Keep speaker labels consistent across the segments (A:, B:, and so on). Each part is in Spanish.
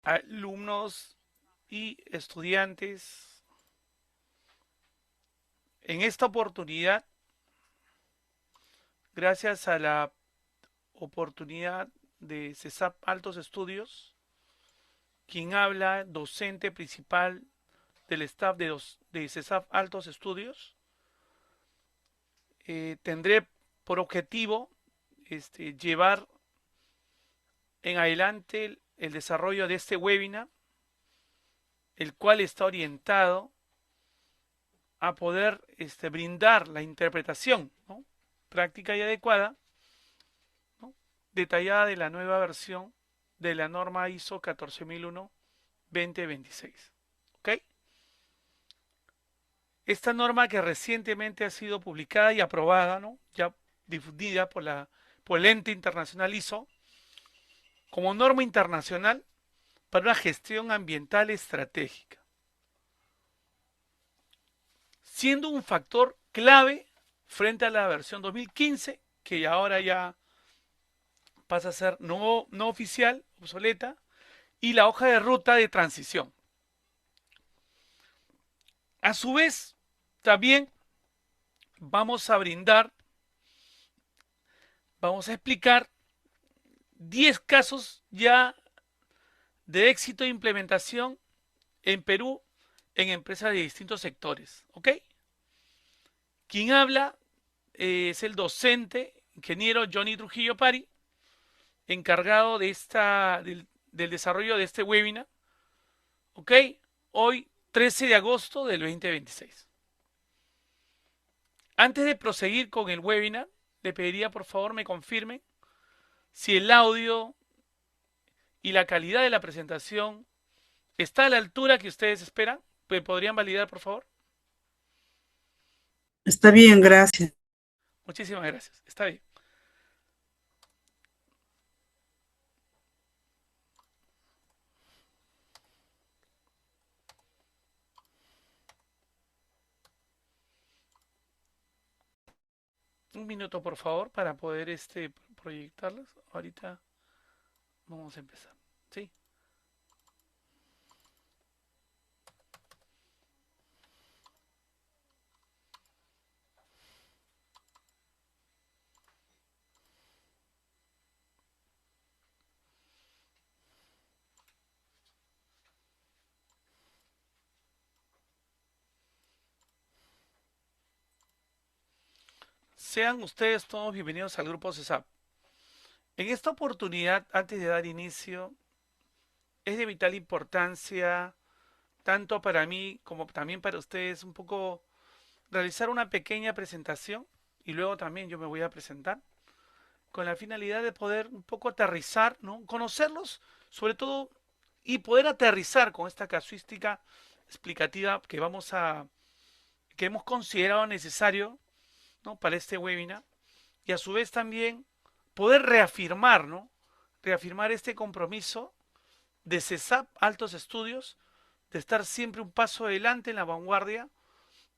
A: alumnos y estudiantes. En esta oportunidad, gracias a la oportunidad de CESAP Altos Estudios, quien habla, docente principal del staff de CESAP Altos Estudios, tendré por objetivo llevar en adelante el desarrollo de este webinar, el cual está orientado a poder brindar la interpretación, ¿no?, práctica y adecuada, ¿no?, detallada de la nueva versión de la norma ISO 14001-2026. ¿Ok? Esta norma que recientemente ha sido publicada y aprobada, ¿no?, ya difundida por el ente internacional ISO, como norma internacional para una gestión ambiental estratégica, siendo un factor clave frente a la versión 2015, que ahora ya pasa a ser no oficial, obsoleta, y la hoja de ruta de transición. A su vez, también vamos a explicar 10 casos ya de éxito de implementación en Perú en empresas de distintos sectores. ¿Ok? Quien habla es el docente, ingeniero Johnny Trujillo Pari, encargado del desarrollo de este webinar. ¿Ok? Hoy, 13 de agosto del 2026. Antes de proseguir con el webinar, le pediría por favor me confirmen si el audio y la calidad de la presentación está a la altura que ustedes esperan. ¿Me podrían validar, por favor?
B: Está bien, gracias.
A: Muchísimas gracias. Está bien. Un minuto, por favor, para poder proyectarlos. Ahorita vamos a empezar. ¿Sí? Sean ustedes todos bienvenidos al grupo CESAP. En esta oportunidad, antes de dar inicio, es de vital importancia, tanto para mí como también para ustedes, un poco realizar una pequeña presentación y luego también yo me voy a presentar con la finalidad de poder un poco aterrizar, ¿no?, conocerlos sobre todo y poder aterrizar con esta casuística explicativa que hemos considerado necesario, ¿no?, para este webinar, y a su vez también poder reafirmar, ¿no?, reafirmar este compromiso de CESAP Altos Estudios, de estar siempre un paso adelante en la vanguardia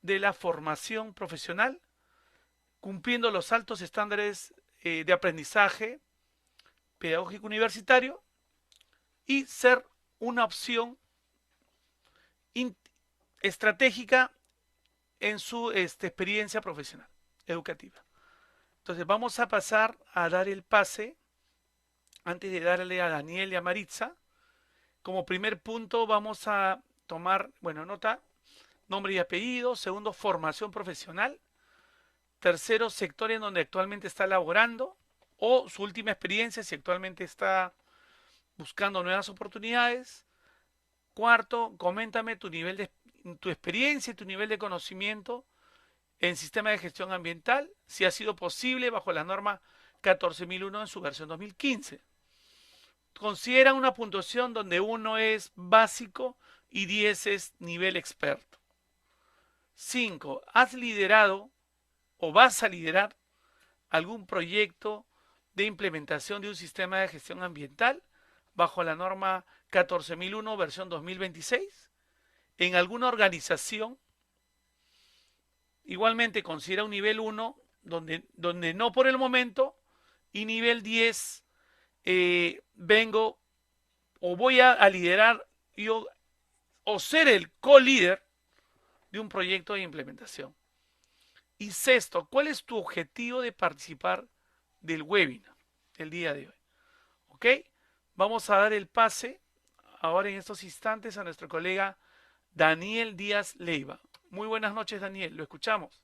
A: de la formación profesional, cumpliendo los altos estándares de aprendizaje pedagógico universitario y ser una opción estratégica en su experiencia profesional educativa. Entonces vamos a pasar a dar el pase, antes de darle a Daniel y a Maritza. Como primer punto vamos a tomar, bueno, nota, nombre y apellido. Segundo, formación profesional. Tercero, sector en donde actualmente está laborando o su última experiencia si actualmente está buscando nuevas oportunidades. Cuarto, coméntame tu experiencia y tu nivel de conocimiento en sistema de gestión ambiental, si ha sido posible bajo la norma 14001 en su versión 2015. Considera una puntuación donde 1 es básico y 10 es nivel experto. 5. ¿Has liderado o vas a liderar algún proyecto de implementación de un sistema de gestión ambiental bajo la norma 14001 versión 2026 en alguna organización? Igualmente considera un nivel 1 donde no por el momento, y nivel 10, vengo o voy a liderar yo o ser el co-líder de un proyecto de implementación. Y sexto, ¿cuál es tu objetivo de participar del webinar el día de hoy? ¿Ok? Vamos a dar el pase ahora en estos instantes a nuestro colega Daniel Díaz Leiva. Muy buenas noches, Daniel, lo escuchamos.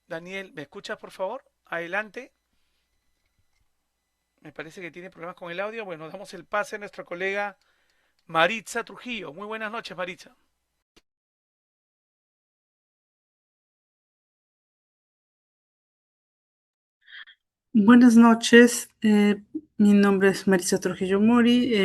A: Daniel, ¿me escuchas por favor? Adelante. Me parece que tiene problemas con el audio. Bueno, damos el pase a nuestra colega Maritza Trujillo. Muy buenas noches, Maritza.
B: Buenas noches, mi nombre es Marisa Trujillo Mori.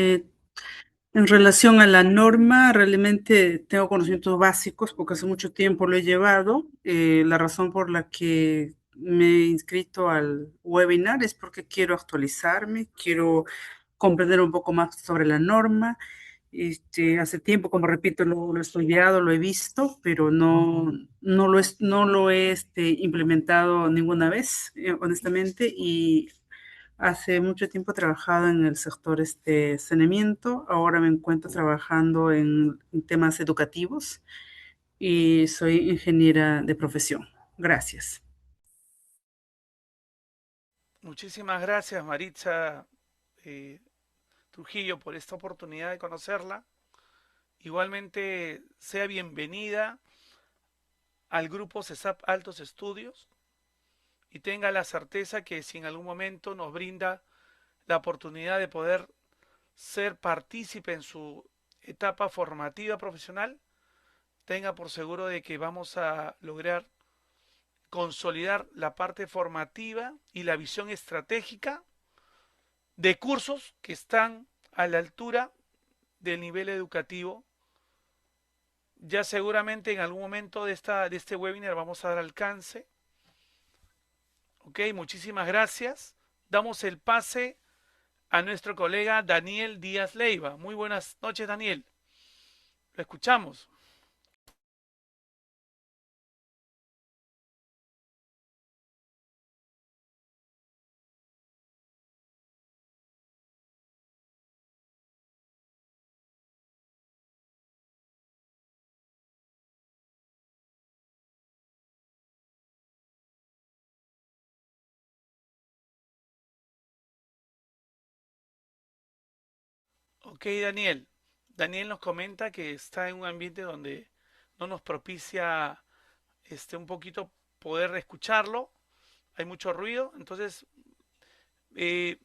B: En relación a la norma, realmente tengo conocimientos básicos porque hace mucho tiempo lo he llevado. La razón por la que me he inscrito al webinar es porque quiero actualizarme, quiero comprender un poco más sobre la norma. Hace tiempo, como repito, lo he estudiado, lo he visto, pero no lo he implementado ninguna vez, honestamente, y hace mucho tiempo he trabajado en el sector saneamiento, ahora me encuentro trabajando en temas educativos y soy ingeniera de profesión. Gracias.
A: Muchísimas gracias, Maritza eh, Trujillo, por esta oportunidad de conocerla. Igualmente, sea bienvenida al grupo CESAP Altos Estudios y tenga la certeza que si en algún momento nos brinda la oportunidad de poder ser partícipe en su etapa formativa profesional, tenga por seguro de que vamos a lograr consolidar la parte formativa y la visión estratégica de cursos que están a la altura del nivel educativo. Ya seguramente en algún momento de este webinar vamos a dar alcance. Ok, muchísimas gracias. Damos el pase a nuestro colega Daniel Díaz Leiva. Muy buenas noches, Daniel. Lo escuchamos. Ok, Daniel. Daniel nos comenta que está en un ambiente donde no nos propicia un poquito poder escucharlo. Hay mucho ruido. Entonces, eh,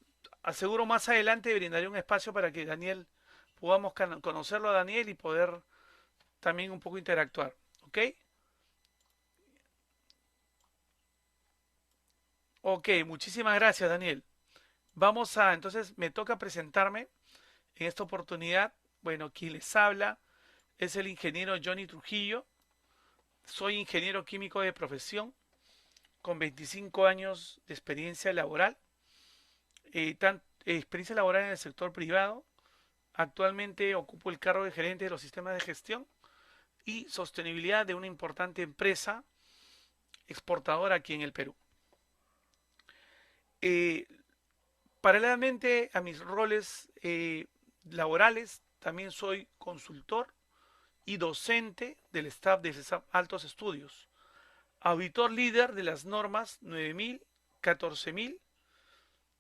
A: aseguro más adelante brindaré un espacio para que Daniel podamos conocerlo a Daniel y poder también un poco interactuar. ¿Ok? Ok, muchísimas gracias, Daniel. Entonces me toca presentarme en esta oportunidad. Bueno, quien les habla es el ingeniero Johnny Trujillo. Soy ingeniero químico de profesión con 25 años de experiencia laboral, experiencia laboral en el sector privado. Actualmente ocupo el cargo de gerente de los sistemas de gestión y sostenibilidad de una importante empresa exportadora aquí en el Perú. Eh, Paralelamente a mis roles laborales, también soy consultor y docente del staff de CESAP Altos Estudios, auditor líder de las normas 9000, 14000,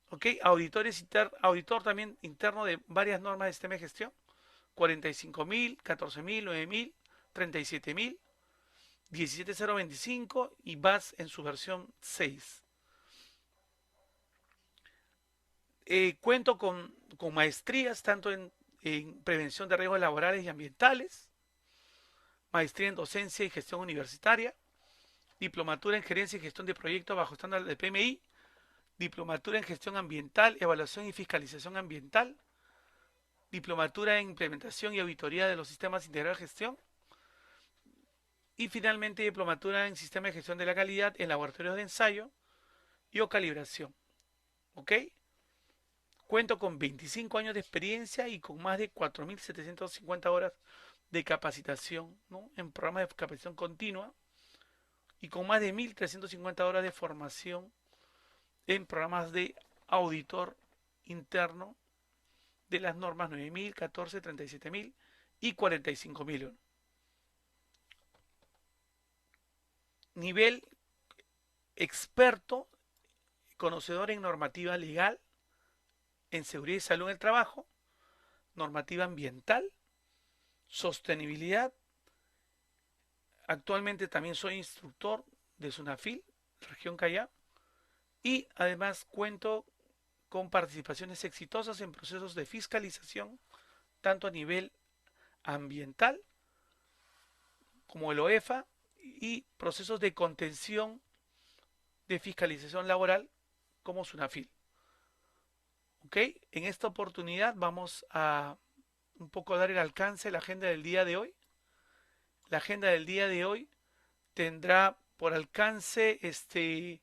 A: ¿ok? Auditor también interno de varias normas de sistema de gestión, 45000, 14000, 9000, 37000, 17025 y VAS en su versión 6. Cuento con maestrías tanto en prevención de riesgos laborales y ambientales, maestría en docencia y gestión universitaria, diplomatura en gerencia y gestión de proyectos bajo estándar de PMI, diplomatura en gestión ambiental, evaluación y fiscalización ambiental, diplomatura en implementación y auditoría de los sistemas integrados de gestión y finalmente diplomatura en sistema de gestión de la calidad en laboratorios de ensayo y o calibración. ¿Ok? Cuento con 25 años de experiencia y con más de 4750 horas de capacitación, ¿no? En programas de capacitación continua y con más de 1.350 horas de formación en programas de auditor interno de las normas 9.000, 14, 37.000 y 45.001. Nivel experto, conocedor en normativa legal, en seguridad y salud en el trabajo, normativa ambiental, sostenibilidad. Actualmente también soy instructor de SUNAFIL, región Callao, y además cuento con participaciones exitosas en procesos de fiscalización, tanto a nivel ambiental como el OEFA y procesos de contención de fiscalización laboral como SUNAFIL. ¿Ok? En esta oportunidad vamos a un poco dar el alcance de la agenda del día de hoy. La agenda del día de hoy tendrá por alcance 6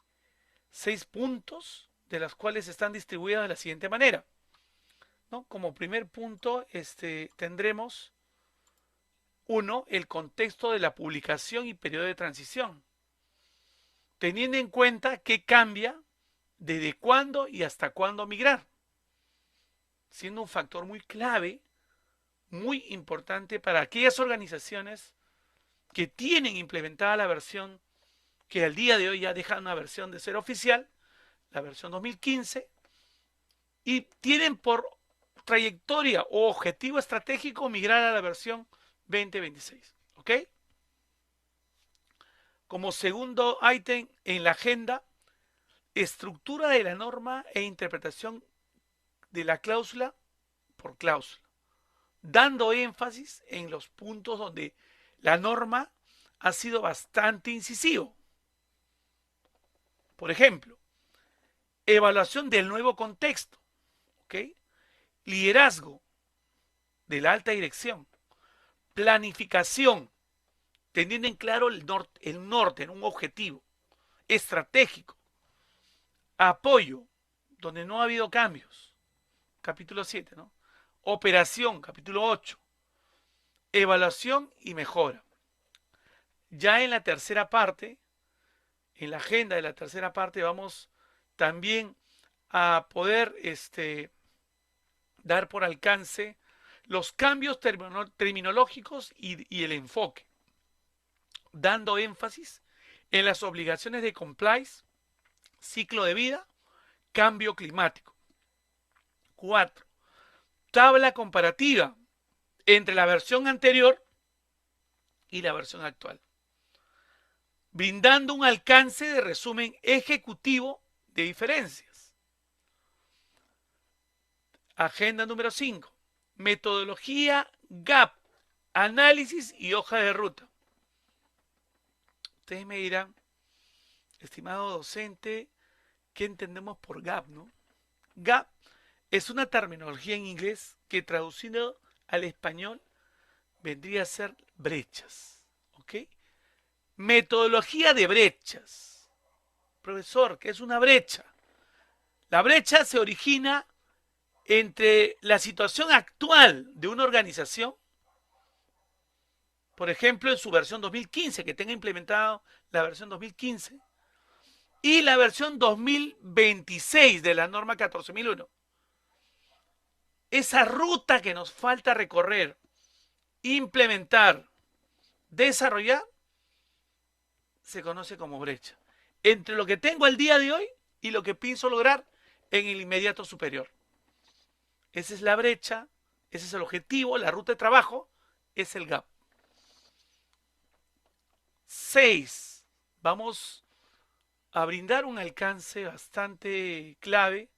A: puntos, de las cuales están distribuidas de la siguiente manera, ¿no? Como primer punto tendremos uno, el contexto de la publicación y periodo de transición, teniendo en cuenta qué cambia, desde cuándo y hasta cuándo migrar, siendo un factor muy clave, muy importante para aquellas organizaciones que tienen implementada la versión que al día de hoy ya dejan una versión de ser oficial, la versión 2015, y tienen por trayectoria o objetivo estratégico migrar a la versión 2026. ¿Ok? Como segundo ítem en la agenda, estructura de la norma e interpretación de la cláusula por cláusula, dando énfasis en los puntos donde la norma ha sido bastante incisivo. Por ejemplo, evaluación del nuevo contexto, ¿ok? Liderazgo de la alta dirección, planificación, teniendo en claro el norte en un objetivo estratégico, apoyo, donde no ha habido cambios, capítulo 7, ¿no? Operación, capítulo 8, evaluación y mejora. Ya en la tercera parte, en la agenda de la tercera parte, vamos también a poder dar por alcance los cambios terminológicos y el enfoque, dando énfasis en las obligaciones de compliance, ciclo de vida, cambio climático. 4. Tabla comparativa entre la versión anterior y la versión actual, brindando un alcance de resumen ejecutivo de diferencias. Agenda número 5. Metodología GAP, análisis y hoja de ruta. Ustedes me dirán, estimado docente, ¿qué entendemos por GAP, no? GAP es una terminología en inglés que traducido al español vendría a ser brechas, ¿ok? Metodología de brechas. Profesor, ¿qué es una brecha? La brecha se origina entre la situación actual de una organización, por ejemplo, en su versión 2015, que tenga implementado la versión 2015, y la versión 2026 de la norma 14.001. Esa ruta que nos falta recorrer, implementar, desarrollar, se conoce como brecha. Entre lo que tengo al día de hoy y lo que pienso lograr en el inmediato superior. Esa es la brecha, ese es el objetivo, la ruta de trabajo, es el gap. 6. Vamos a brindar un alcance bastante clave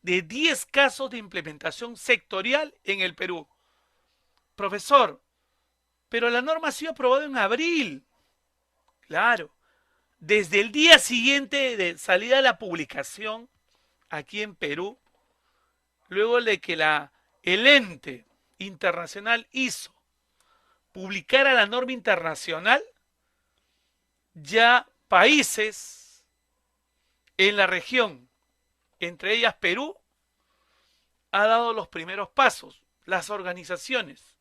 A: de 10 casos de implementación sectorial en el Perú. Profesor, pero la norma ha sido aprobada en abril. Claro, desde el día siguiente de salida de la publicación aquí en Perú, luego de que el ente internacional ISO publicara la norma internacional, ya países en la región, entre ellas Perú, ha dado los primeros pasos. Las organizaciones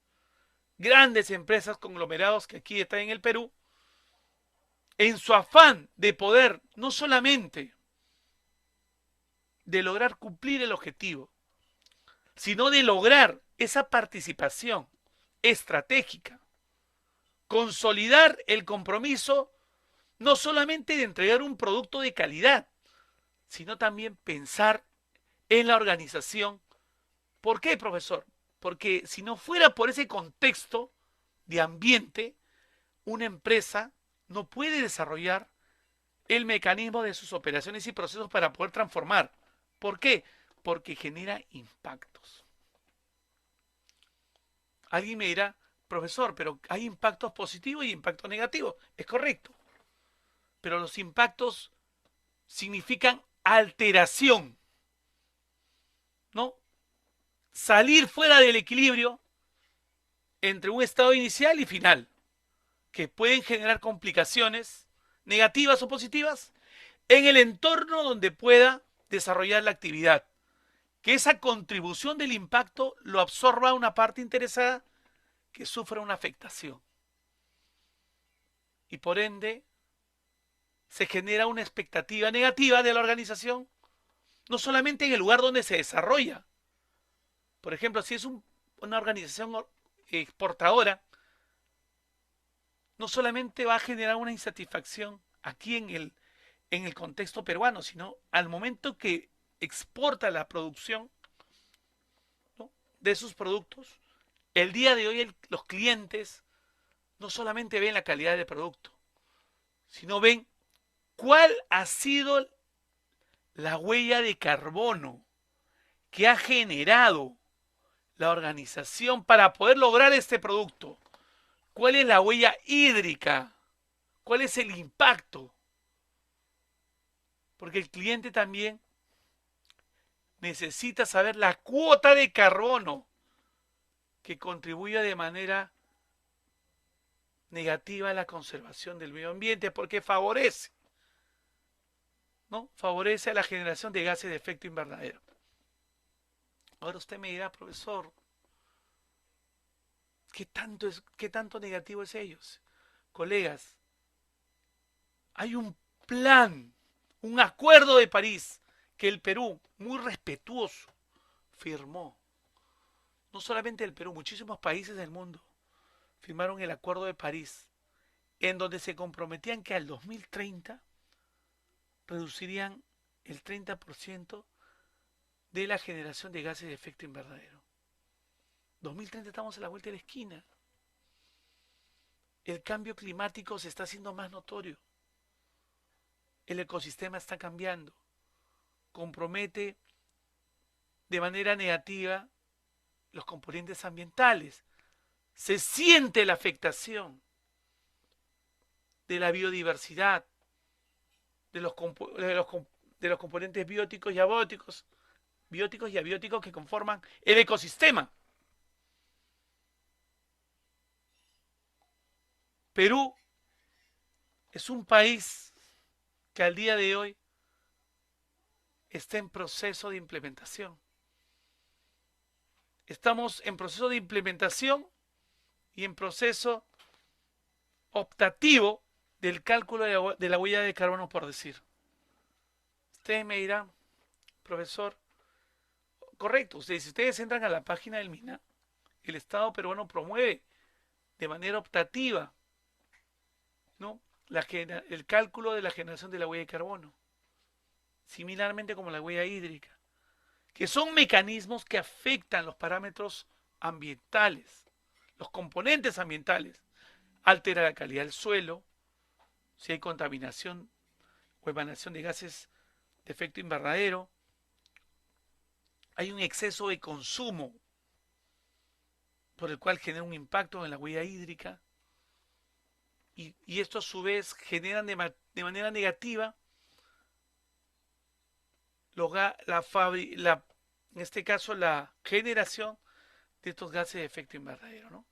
A: grandes empresas, conglomerados que aquí están en el Perú, en su afán de poder no solamente de lograr cumplir el objetivo, sino de lograr esa participación estratégica, consolidar el compromiso no solamente de entregar un producto de calidad, sino también pensar en la organización. ¿Por qué, profesor? Porque si no fuera por ese contexto de ambiente, una empresa no puede desarrollar el mecanismo de sus operaciones y procesos para poder transformar. ¿Por qué? Porque genera impactos. Alguien me dirá, profesor, pero hay impactos positivos y impactos negativos. Es correcto. Pero los impactos significan alteración, ¿no? Salir fuera del equilibrio entre un estado inicial y final, que pueden generar complicaciones negativas o positivas en el entorno donde pueda desarrollar la actividad. Que esa contribución del impacto lo absorba una parte interesada que sufra una afectación. Y por ende, se genera una expectativa negativa de la organización, no solamente en el lugar donde se desarrolla. Por ejemplo, si es una organización exportadora, no solamente va a generar una insatisfacción aquí en el contexto peruano, sino al momento que exporta la producción, ¿no?, de sus productos, el día de hoy los clientes no solamente ven la calidad del producto, sino ven cuál ha sido la huella de carbono que ha generado la organización para poder lograr este producto. ¿Cuál es la huella hídrica? ¿Cuál es el impacto? Porque el cliente también necesita saber la cuota de carbono que contribuye de manera negativa a la conservación del medio ambiente, porque favorece, ¿no? Favorece a la generación de gases de efecto invernadero. Ahora usted me dirá, profesor, qué tanto negativo es ellos? Colegas, hay un plan, un acuerdo de París que el Perú, muy respetuoso, firmó. No solamente el Perú, muchísimos países del mundo firmaron el Acuerdo de París, en donde se comprometían que al 2030 reducirían el 30% de la generación de gases de efecto invernadero. 2030 estamos a la vuelta de la esquina. El cambio climático se está haciendo más notorio. El ecosistema está cambiando. Compromete de manera negativa los componentes ambientales. Se siente la afectación de la biodiversidad, de los, de los componentes bióticos y abióticos, que conforman el ecosistema. Perú es un país que al día de hoy está en proceso de implementación. Estamos en proceso de implementación y en proceso optativo del cálculo de la huella de carbono, por decir. Ustedes me dirán, profesor, correcto, si ustedes entran a la página del MINA, el Estado peruano promueve de manera optativa, ¿no?, el cálculo de la generación de la huella de carbono, similarmente como la huella hídrica, que son mecanismos que afectan los parámetros ambientales, los componentes ambientales, altera la calidad del suelo, si hay contaminación o emanación de gases de efecto invernadero, hay un exceso de consumo por el cual genera un impacto en la huella hídrica, y esto a su vez generan de manera negativa en este caso la generación de estos gases de efecto invernadero, ¿no?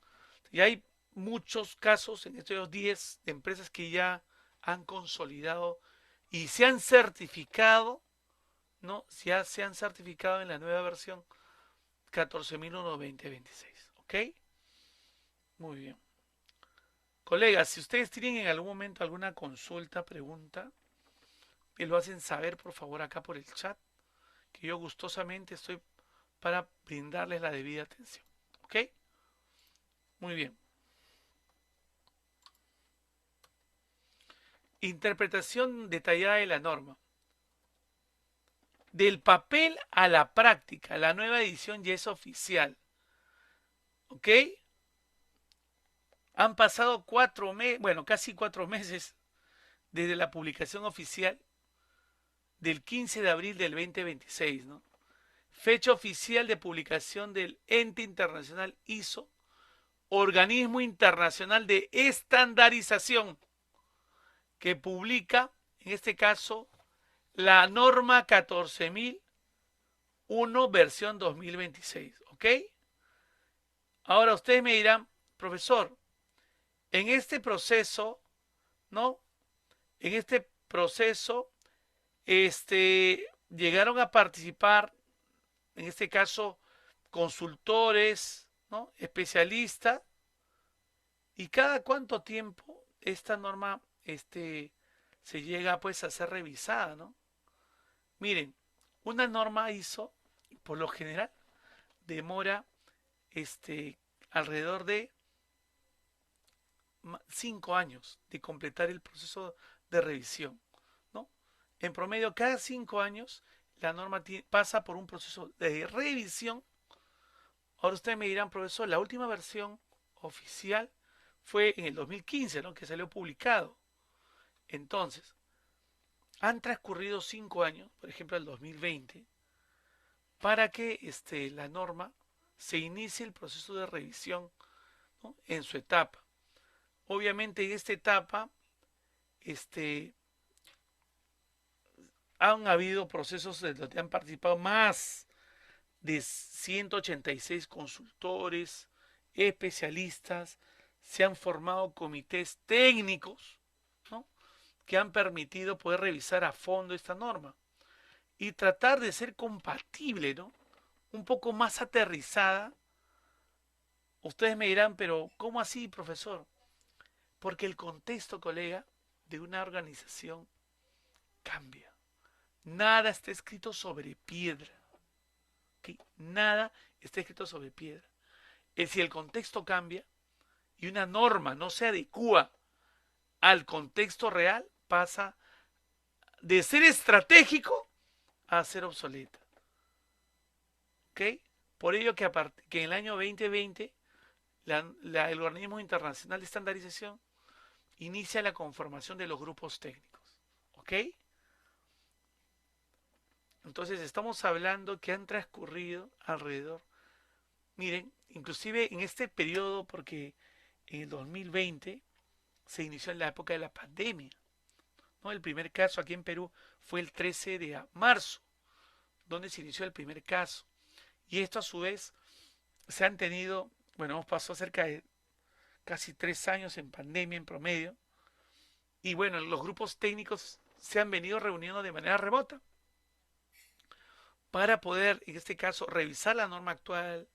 A: Y hay muchos casos en estos 10 de empresas que ya han consolidado y se han certificado, ¿no? Ya se han certificado en la nueva versión 14001-2026, ¿ok? Muy bien. Colegas, si ustedes tienen en algún momento alguna consulta, pregunta, me lo hacen saber por favor acá por el chat, que yo gustosamente estoy para brindarles la debida atención. ¿Ok? Muy bien. Interpretación detallada de la norma. Del papel a la práctica, la nueva edición ya es oficial. ¿Ok? Han pasado 4 meses, bueno, casi 4 meses desde la publicación oficial del 15 de abril del 2026, ¿no? Fecha oficial de publicación del ente internacional ISO, organismo internacional de estandarización, que publica, en este caso, la norma 14001 versión 2026, ¿ok? Ahora ustedes me dirán, profesor, en este proceso, ¿no? En este proceso, llegaron a participar, en este caso, consultores, ¿no? Especialistas, y cada cuánto tiempo esta norma, se llega pues a ser revisada, ¿no? Miren, una norma ISO, por lo general, demora, alrededor de 5 años de completar el proceso de revisión, ¿no? En promedio, cada 5 años, la norma pasa por un proceso de revisión. Ahora ustedes me dirán, profesor, la última versión oficial fue en el 2015, ¿no? Que salió publicado. Entonces, han transcurrido 5 años, por ejemplo, el 2020, para que la norma se inicie el proceso de revisión, ¿no? En su etapa. Obviamente, en esta etapa, este, han habido procesos en donde han participado más de 186 consultores, especialistas, se han formado comités técnicos, ¿no? Que han permitido poder revisar a fondo esta norma y tratar de ser compatible, ¿no? Un poco más aterrizada. Ustedes me dirán, pero ¿cómo así, profesor? Porque el contexto, colega, de una organización cambia. Nada está escrito sobre piedra. ¿Okay? Nada está escrito sobre piedra. Es si el contexto cambia y una norma no se adecua al contexto real, pasa de ser estratégico a ser obsoleta. ¿Ok? Por ello que en el año 2020 el organismo internacional de estandarización inicia la conformación de los grupos técnicos. ¿Ok? Entonces estamos hablando que han transcurrido alrededor, miren, inclusive en este periodo, porque en el 2020 se inició en la época de la pandemia, ¿no? El primer caso aquí en Perú fue el 13 de marzo, donde se inició el primer caso. Y esto a su vez se han tenido, bueno, hemos pasado cerca de casi 3 años en pandemia en promedio. Y bueno, los grupos técnicos se han venido reuniendo de manera remota para poder, en este caso, revisar la norma actual,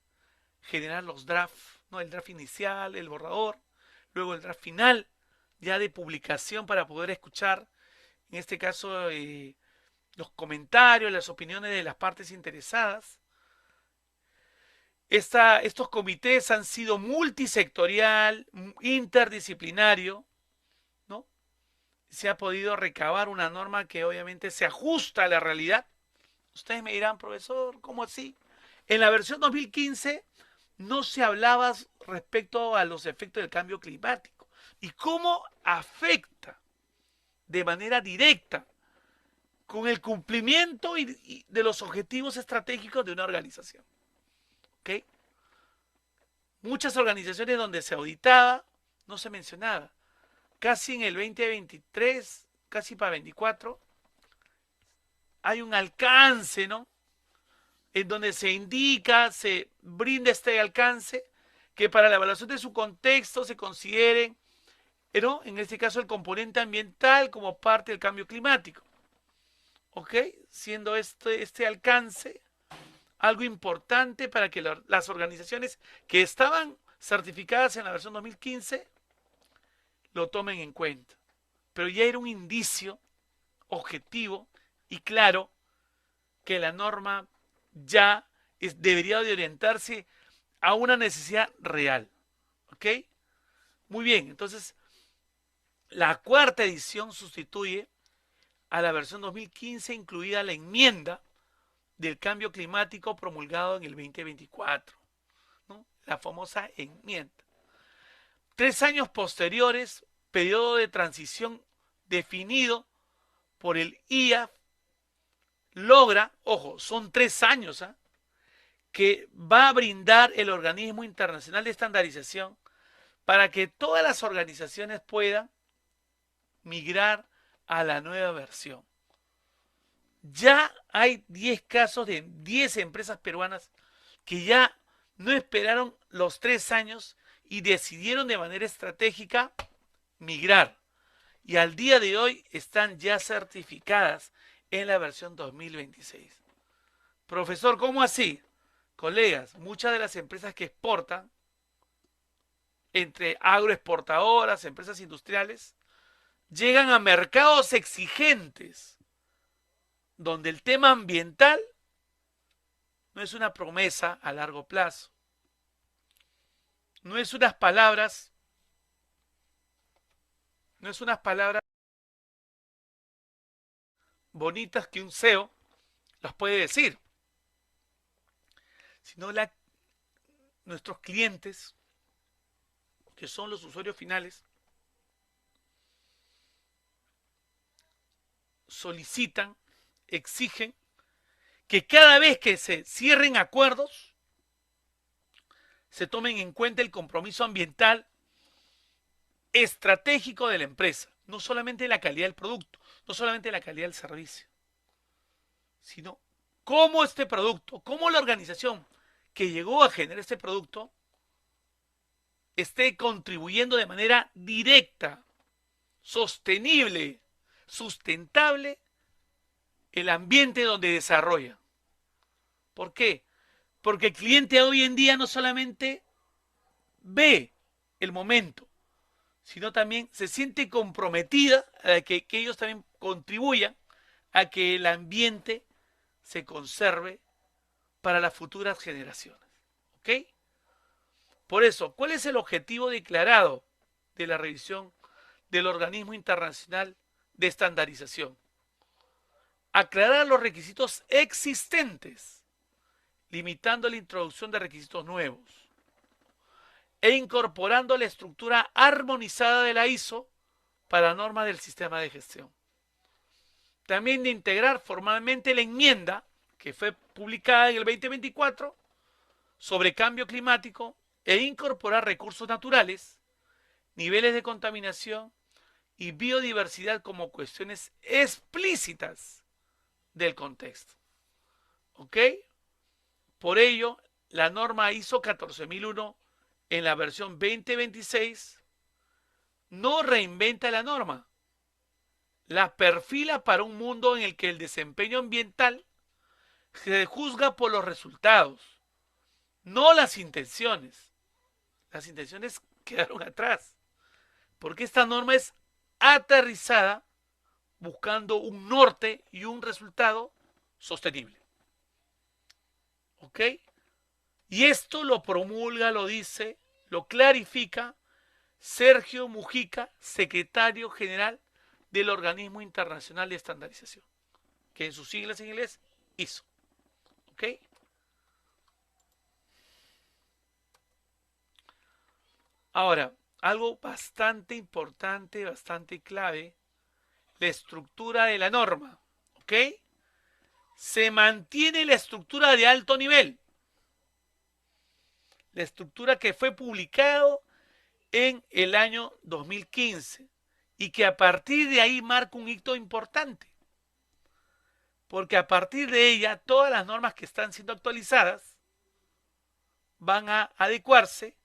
A: generar los drafts, ¿no? El draft inicial, el borrador, luego el draft final, ya de publicación para poder escuchar, en este caso, los comentarios, las opiniones de las partes interesadas. Estos comités han sido multisectorial, interdisciplinario, ¿no? Se ha podido recabar una norma que obviamente se ajusta a la realidad. Ustedes me dirán, profesor, ¿cómo así? En la versión 2015 no se hablaba respecto a los efectos del cambio climático y cómo afecta de manera directa con el cumplimiento de los objetivos estratégicos de una organización. ¿Ok? Muchas organizaciones donde se auditaba no se mencionaba. Casi en el 2023, casi para 24, hay un alcance, ¿no? En donde se indica, se brinda este alcance, que para la evaluación de su contexto se consideren, ¿no? En este caso, el componente ambiental como parte del cambio climático. ¿Ok? Siendo este alcance algo importante para que las organizaciones que estaban certificadas en la versión 2015 lo tomen en cuenta. Pero ya era un indicio objetivo y claro que la norma ya debería de orientarse a una necesidad real. ¿Ok? Muy bien, entonces la cuarta edición sustituye a la versión 2015, incluida la enmienda del cambio climático promulgado en el 2024, ¿no? La famosa enmienda. 3 años posteriores, periodo de transición definido por el IAF, logra, ojo, son 3 años, ¿eh?, que va a brindar el organismo internacional de estandarización para que todas las organizaciones puedan migrar a la nueva versión. Ya hay 10 casos de 10 empresas peruanas que ya no esperaron los 3 años y decidieron de manera estratégica migrar. Y al día de hoy están ya certificadas en la versión 2026. Profesor, ¿cómo así? Colegas, muchas de las empresas que exportan, entre agroexportadoras, empresas industriales, llegan a mercados exigentes, donde el tema ambiental no es una promesa a largo plazo, no es unas palabras, bonitas que un CEO las puede decir, sino nuestros clientes, que son los usuarios finales, solicitan, exigen que cada vez que se cierren acuerdos, se tomen en cuenta el compromiso ambiental estratégico de la empresa, no solamente la calidad del producto, no solamente la calidad del servicio, sino cómo este producto, cómo la organización que llegó a generar este producto esté contribuyendo de manera directa, sostenible, sustentable el ambiente donde desarrolla. ¿Por qué? Porque el cliente hoy en día no solamente ve el momento, sino también se siente comprometida a que ellos también contribuyan a que el ambiente se conserve para las futuras generaciones. ¿Ok? Por eso, ¿cuál es el objetivo declarado de la revisión del organismo internacional de estandarización? Aclarar los requisitos existentes, limitando la introducción de requisitos nuevos e incorporando la estructura armonizada de la ISO para normas del sistema de gestión. También de integrar formalmente la enmienda que fue publicada en el 2024 sobre cambio climático e incorporar recursos naturales, niveles de contaminación y biodiversidad como cuestiones explícitas del contexto. ¿Ok? Por ello, la norma ISO 14001 en la versión 2026 no reinventa la norma, la perfila para un mundo en el que el desempeño ambiental se juzga por los resultados, no las intenciones. Las intenciones quedaron atrás, porque esta norma es aterrizada buscando un norte y un resultado sostenible. ¿Ok? Y esto lo promulga, lo dice, lo clarifica Sergio Mujica, secretario general del Organismo Internacional de Estandarización, que en sus siglas en inglés, ISO. ¿Ok? Ahora, algo bastante importante, bastante clave, la estructura de la norma. ¿Ok? Se mantiene la estructura de alto nivel. La estructura que fue publicado en el año 2015 y que a partir de ahí marca un hito importante. Porque a partir de ella, todas las normas que están siendo actualizadas van a adecuarse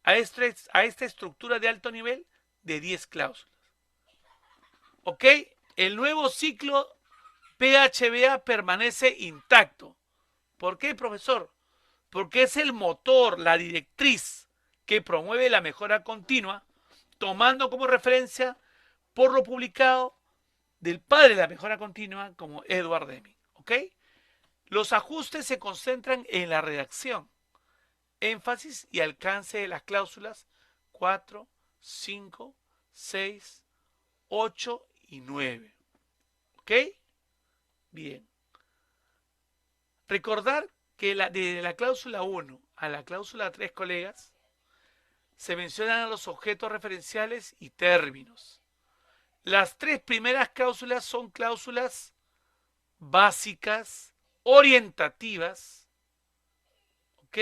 A: a esta estructura de alto nivel de 10 cláusulas. ¿Ok? El nuevo ciclo PHBA permanece intacto. ¿Por qué, profesor? Porque es el motor, la directriz que promueve la mejora continua, tomando como referencia por lo publicado del padre de la mejora continua como Edward Deming. ¿Ok? Los ajustes se concentran en la redacción, énfasis y alcance de las cláusulas 4, 5, 6, 8 y 9. ¿Ok? Bien. Recordar que desde la cláusula 1 a la cláusula 3, colegas, se mencionan los objetos referenciales y términos. Las tres primeras cláusulas son cláusulas básicas, orientativas, ¿ok?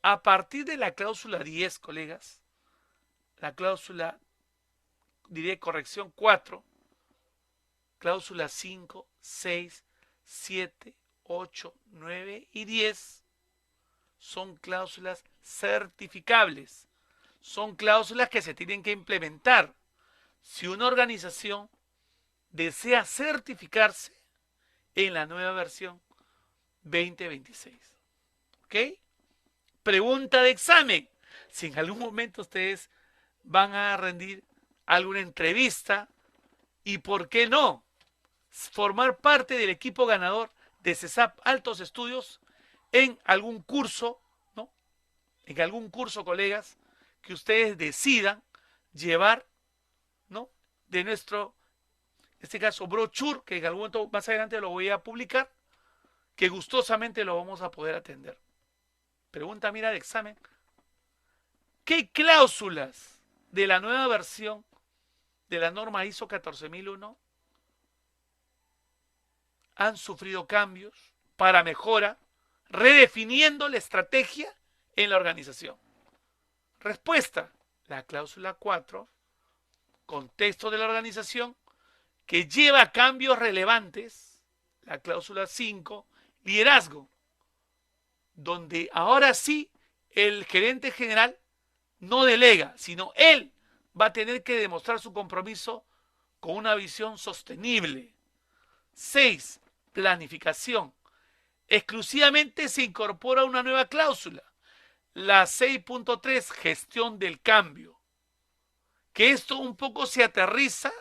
A: A partir de la cláusula 10, colegas, la cláusula, diré corrección 4, cláusula 5, 6, 7, 8, 9 y 10 son cláusulas certificables. Son cláusulas que se tienen que implementar. Si una organización desea certificarse en la nueva versión 2026. ¿Ok? Pregunta de examen. Si en algún momento ustedes van a rendir alguna entrevista y por qué no formar parte del equipo ganador de CESAP Altos Estudios en algún curso, ¿no? En algún curso, colegas, que ustedes decidan llevar, ¿no? De nuestro, en este caso, brochure, que en algún momento más adelante lo voy a publicar, que gustosamente lo vamos a poder atender. Pregunta, mira, de examen. ¿Qué cláusulas de la nueva versión de la norma ISO 14001 han sufrido cambios para mejora, redefiniendo la estrategia en la organización? Respuesta, la cláusula 4, contexto de la organización, que lleva a cambios relevantes. La cláusula 5, liderazgo, donde ahora sí el gerente general no delega, sino él va a tener que demostrar su compromiso con una visión sostenible. 6, planificación. Exclusivamente se incorpora una nueva cláusula, la 6.3, gestión del cambio. Que esto un poco se aterriza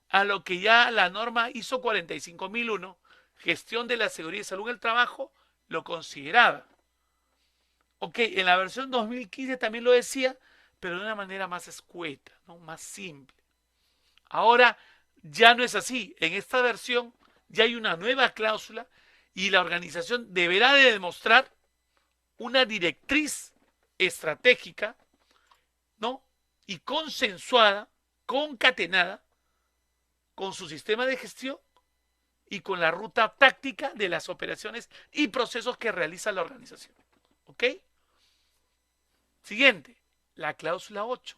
A: a lo que ya la norma ISO 45001, gestión de la seguridad y salud en el trabajo, lo consideraba. Ok, en la versión 2015 también lo decía, pero de una manera más escueta, ¿no? Más simple. Ahora ya no es así. En esta versión ya hay una nueva cláusula y la organización deberá de demostrar una directriz estratégica, ¿no? Y consensuada, concatenada con su sistema de gestión y con la ruta táctica de las operaciones y procesos que realiza la organización. ¿Ok? Siguiente, la cláusula 8.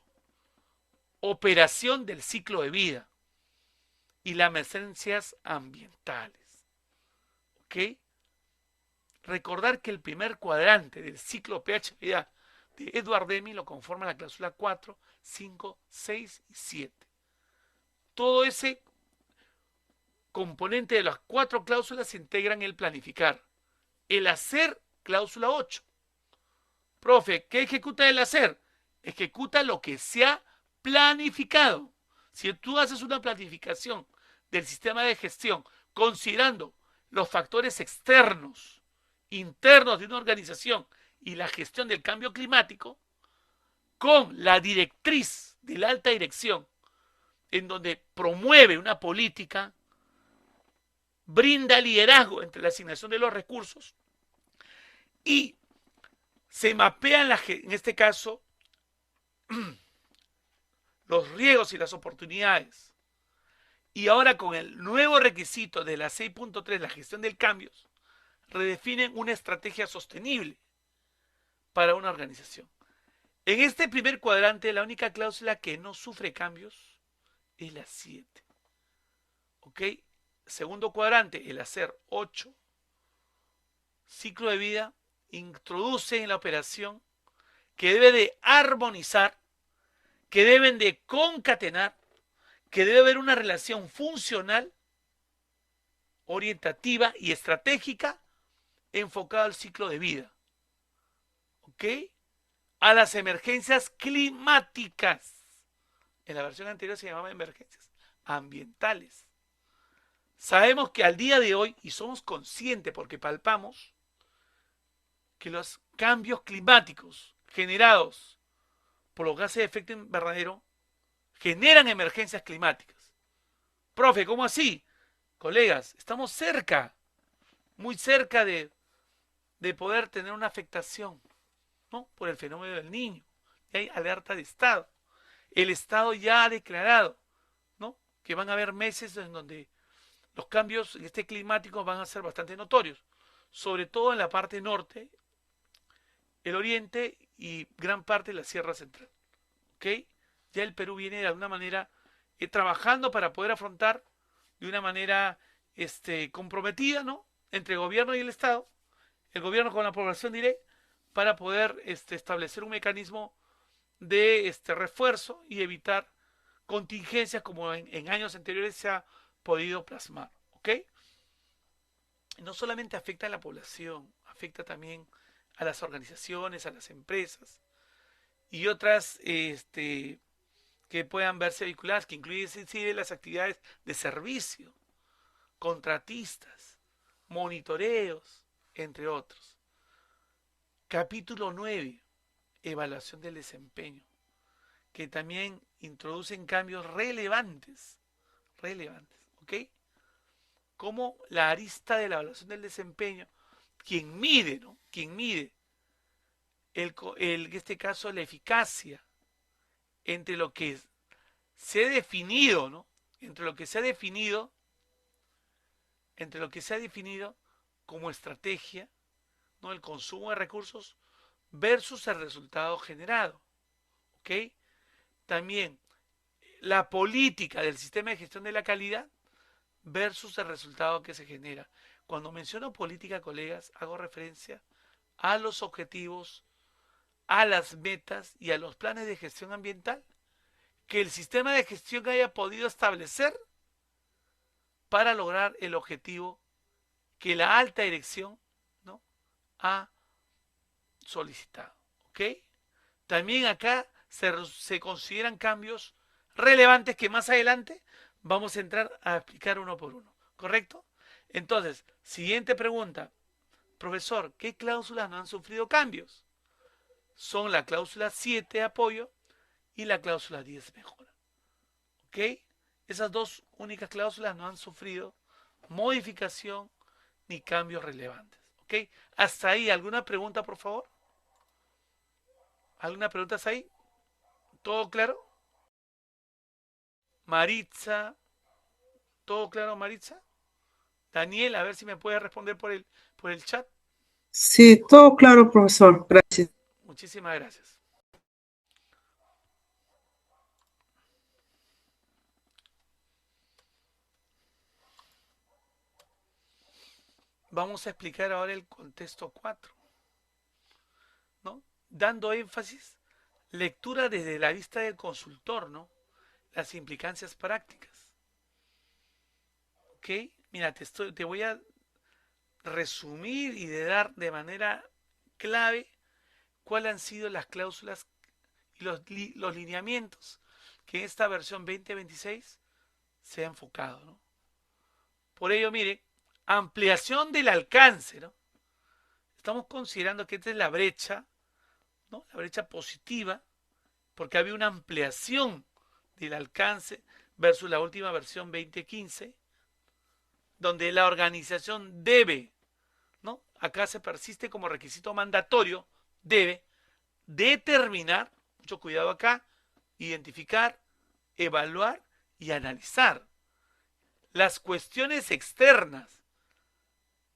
A: Operación del ciclo de vida y las emergencias ambientales. ¿Ok? Recordar que el primer cuadrante del ciclo pH-vida de Edward Deming lo conforma la cláusula 4, 5, 6 y 7. Todo ese componente de las 4 cláusulas se integran en el planificar. El hacer, cláusula 8. Profe, ¿qué ejecuta el hacer? Ejecuta lo que se ha planificado. Si tú haces una planificación del sistema de gestión considerando los factores externos, internos de una organización y la gestión del cambio climático, con la directriz de la alta dirección, en donde promueve una política, brinda liderazgo entre la asignación de los recursos y se mapean, en este caso, los riesgos y las oportunidades. Y ahora con el nuevo requisito de la 6.3, la gestión del cambio, redefinen una estrategia sostenible para una organización. En este primer cuadrante, la única cláusula que no sufre cambios es la 7. ¿Ok? Segundo cuadrante, el hacer 8. Ciclo de vida, introduce en la operación que debe de armonizar, que deben de concatenar, que debe haber una relación funcional, orientativa y estratégica enfocada al ciclo de vida. ¿Ok? a las emergencias climáticas. En la versión anterior se llamaban emergencias ambientales. Sabemos que al día de hoy, y somos conscientes porque palpamos, que los cambios climáticos generados por los gases de efecto invernadero generan emergencias climáticas. Profe, ¿cómo así? Colegas, estamos cerca, muy cerca de poder tener una afectación, ¿no? Por el fenómeno del Niño. Y hay alerta de Estado. El Estado ya ha declarado, ¿no?, que van a haber meses en donde los cambios climáticos van a ser bastante notorios, sobre todo en la parte norte, el oriente y gran parte de la Sierra Central. ¿Ok? Ya el Perú viene de alguna manera trabajando para poder afrontar de una manera comprometida, ¿no?, entre el gobierno y el Estado, el gobierno con la población, diré, para poder establecer un mecanismo de refuerzo y evitar contingencias como en años anteriores se ha podido plasmar. ¿Ok? No solamente afecta a la población, afecta también a las organizaciones, a las empresas y otras que puedan verse vinculadas, que incluyen las actividades de servicio, contratistas, monitoreos, entre otros. Capítulo 9, evaluación del desempeño, que también introducen cambios relevantes, ¿ok? Como la arista de la evaluación del desempeño, quien mide, ¿no? Quien mide, en este caso, la eficacia entre lo que se ha definido, ¿no? Entre lo que se ha definido, como estrategia, ¿no?, el consumo de recursos versus el resultado generado, ¿ok? También la política del sistema de gestión de la calidad versus el resultado que se genera. Cuando menciono política, colegas, hago referencia a los objetivos, a las metas y a los planes de gestión ambiental que el sistema de gestión haya podido establecer para lograr el objetivo que la alta dirección, ¿no?, ha solicitado. ¿Ok? También acá se consideran cambios relevantes que más adelante vamos a entrar a explicar uno por uno. ¿Correcto? Entonces, siguiente pregunta. Profesor, ¿qué cláusulas no han sufrido cambios? Son la cláusula 7 apoyo y la cláusula 10 mejora. ¿Ok? Esas dos únicas cláusulas no han sufrido modificación ni cambios relevantes. ¿Ok? Hasta ahí, ¿alguna pregunta, por favor? ¿Alguna pregunta hasta ahí? ¿Todo claro? Maritza, ¿todo claro, Maritza? Daniel, a ver si me puede responder por el chat.
B: Sí, todo claro, profesor. Gracias.
A: Muchísimas gracias. Vamos a explicar ahora el contexto 4, ¿no? Dando énfasis, lectura desde la vista del consultor, ¿no? Las implicancias prácticas. ¿Ok? Mira, te voy a resumir y de dar de manera clave cuáles han sido las cláusulas y los lineamientos que en esta versión 2026 se ha enfocado, ¿no? Por ello, mire, ampliación del alcance, ¿no? Estamos considerando que esta es la brecha, ¿no?, la brecha positiva, porque había una ampliación del alcance versus la última versión 2015, donde la organización debe, ¿no?, acá se persiste como requisito mandatorio, debe determinar, mucho cuidado acá, identificar, evaluar y analizar las cuestiones externas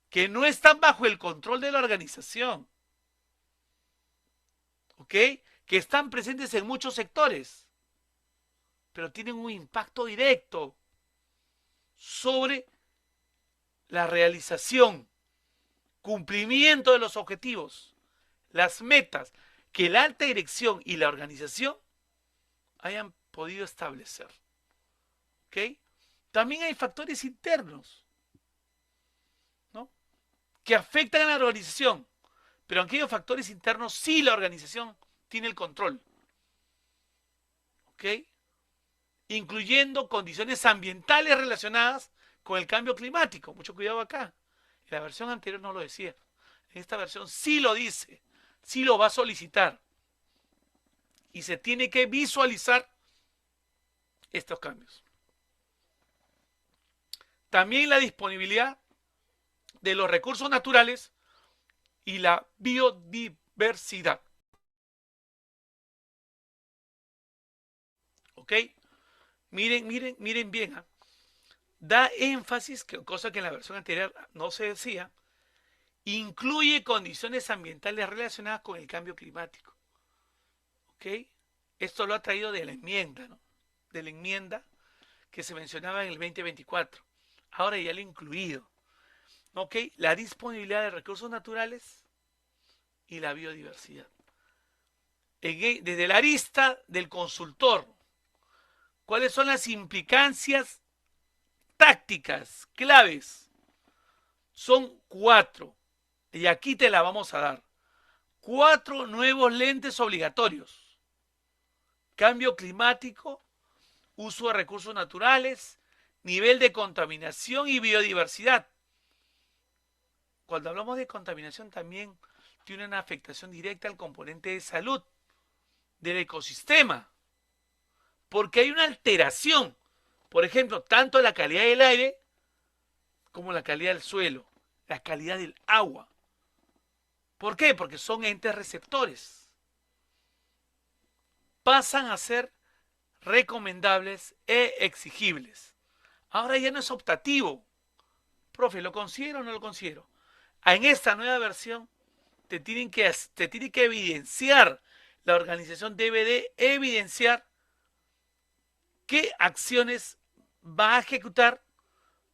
A: que no están bajo el control de la organización, ¿ok?, que están presentes en muchos sectores, pero tienen un impacto directo sobre la realización, cumplimiento de los objetivos, las metas que la alta dirección y la organización hayan podido establecer. ¿Ok? También hay factores internos, ¿no?, que afectan a la organización, pero aquellos factores internos sí la organización tiene el control, ¿ok? Incluyendo condiciones ambientales relacionadas con el cambio climático. Mucho cuidado acá. En la versión anterior no lo decía. En esta versión sí lo dice, sí lo va a solicitar. Y se tiene que visualizar estos cambios. También la disponibilidad de los recursos naturales y la biodiversidad. ¿Ok? Miren bien. ¿Eh? Da énfasis, cosa que en la versión anterior no se decía, incluye condiciones ambientales relacionadas con el cambio climático. ¿Ok? Esto lo ha traído de la enmienda, ¿no? De la enmienda que se mencionaba en el 2024. Ahora ya lo he incluido. ¿Ok? La disponibilidad de recursos naturales y la biodiversidad. Desde la arista del consultor, ¿cuáles son las implicancias tácticas, claves? Son 4. Y aquí te la vamos a dar. 4 nuevos lentes obligatorios. Cambio climático, uso de recursos naturales, nivel de contaminación y biodiversidad. Cuando hablamos de contaminación también tiene una afectación directa al componente de salud del ecosistema, porque hay una alteración, por ejemplo, tanto la calidad del aire como la calidad del suelo, la calidad del agua. ¿Por qué? Porque son entes receptores. Pasan a ser recomendables e exigibles. Ahora ya no es optativo. Profe, ¿lo considero o no lo considero? En esta nueva versión te tiene que evidenciar, la organización debe de evidenciar qué acciones va a ejecutar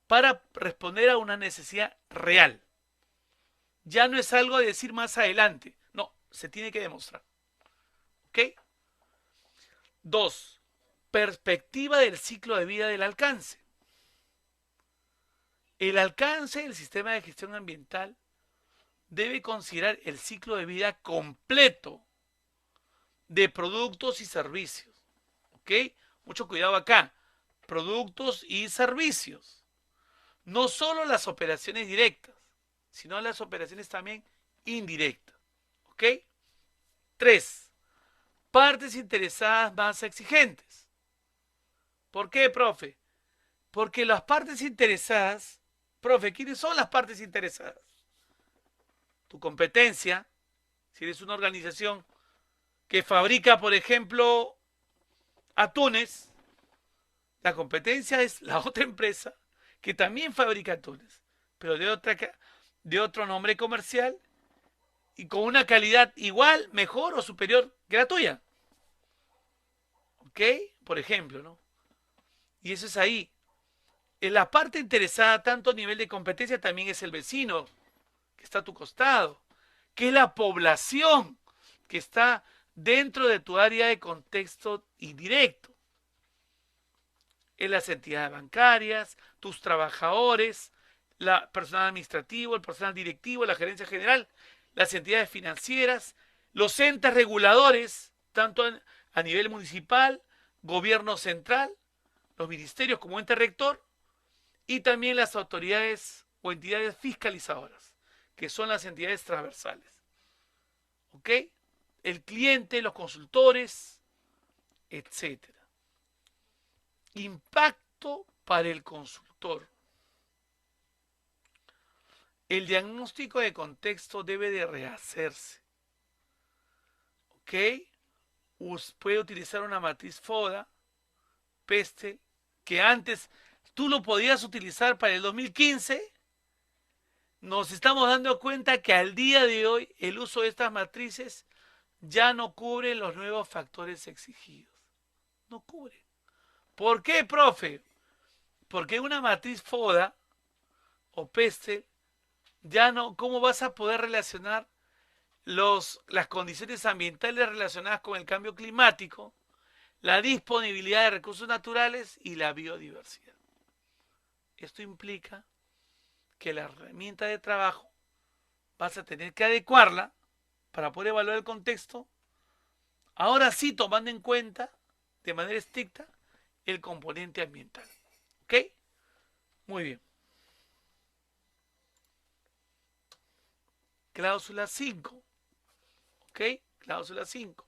A: para responder a una necesidad real. Ya no es algo de decir más adelante, no, se tiene que demostrar. ¿Ok? 2. Perspectiva del ciclo de vida del alcance. El alcance del sistema de gestión ambiental debe considerar el ciclo de vida completo de productos y servicios. ¿Ok? Mucho cuidado acá. Productos y servicios. No solo las operaciones directas, sino las operaciones también indirectas. ¿Ok? 3. Partes interesadas más exigentes. ¿Por qué, profe? Porque las partes interesadas, profe, ¿quiénes son las partes interesadas? Tu competencia, si eres una organización que fabrica, por ejemplo, atunes, la competencia es la otra empresa que también fabrica atunes, pero de otro nombre comercial y con una calidad igual, mejor o superior que la tuya. ¿Ok? Por ejemplo, ¿no? Y eso es ahí. En la parte interesada, tanto a nivel de competencia, también es el vecino que está a tu costado, que es la población que está dentro de tu área de contexto indirecto. En las entidades bancarias, tus trabajadores, la personal administrativo, el personal directivo, la gerencia general, las entidades financieras, los entes reguladores, tanto a nivel municipal, gobierno central, los ministerios como ente rector, y también las autoridades o entidades fiscalizadoras, que son las entidades transversales. ¿Ok? El cliente, los consultores, etcétera. Impacto para el consultor. El diagnóstico de contexto debe de rehacerse. ¿Ok? Puede utilizar una matriz FODA, PESTEL, que antes tú lo podías utilizar para el 2015. Nos estamos dando cuenta que al día de hoy el uso de estas matrices ya no cubre los nuevos factores exigidos. No cubre. ¿Por qué, profe? Porque una matriz FODA o PESTEL ya no, ¿cómo vas a poder relacionar las condiciones ambientales relacionadas con el cambio climático, la disponibilidad de recursos naturales y la biodiversidad? Esto implica que la herramienta de trabajo vas a tener que adecuarla para poder evaluar el contexto Ahora sí, tomando en cuenta de manera estricta el componente ambiental. ¿Ok? Muy bien. Cláusula 5. ¿Ok? Cláusula 5.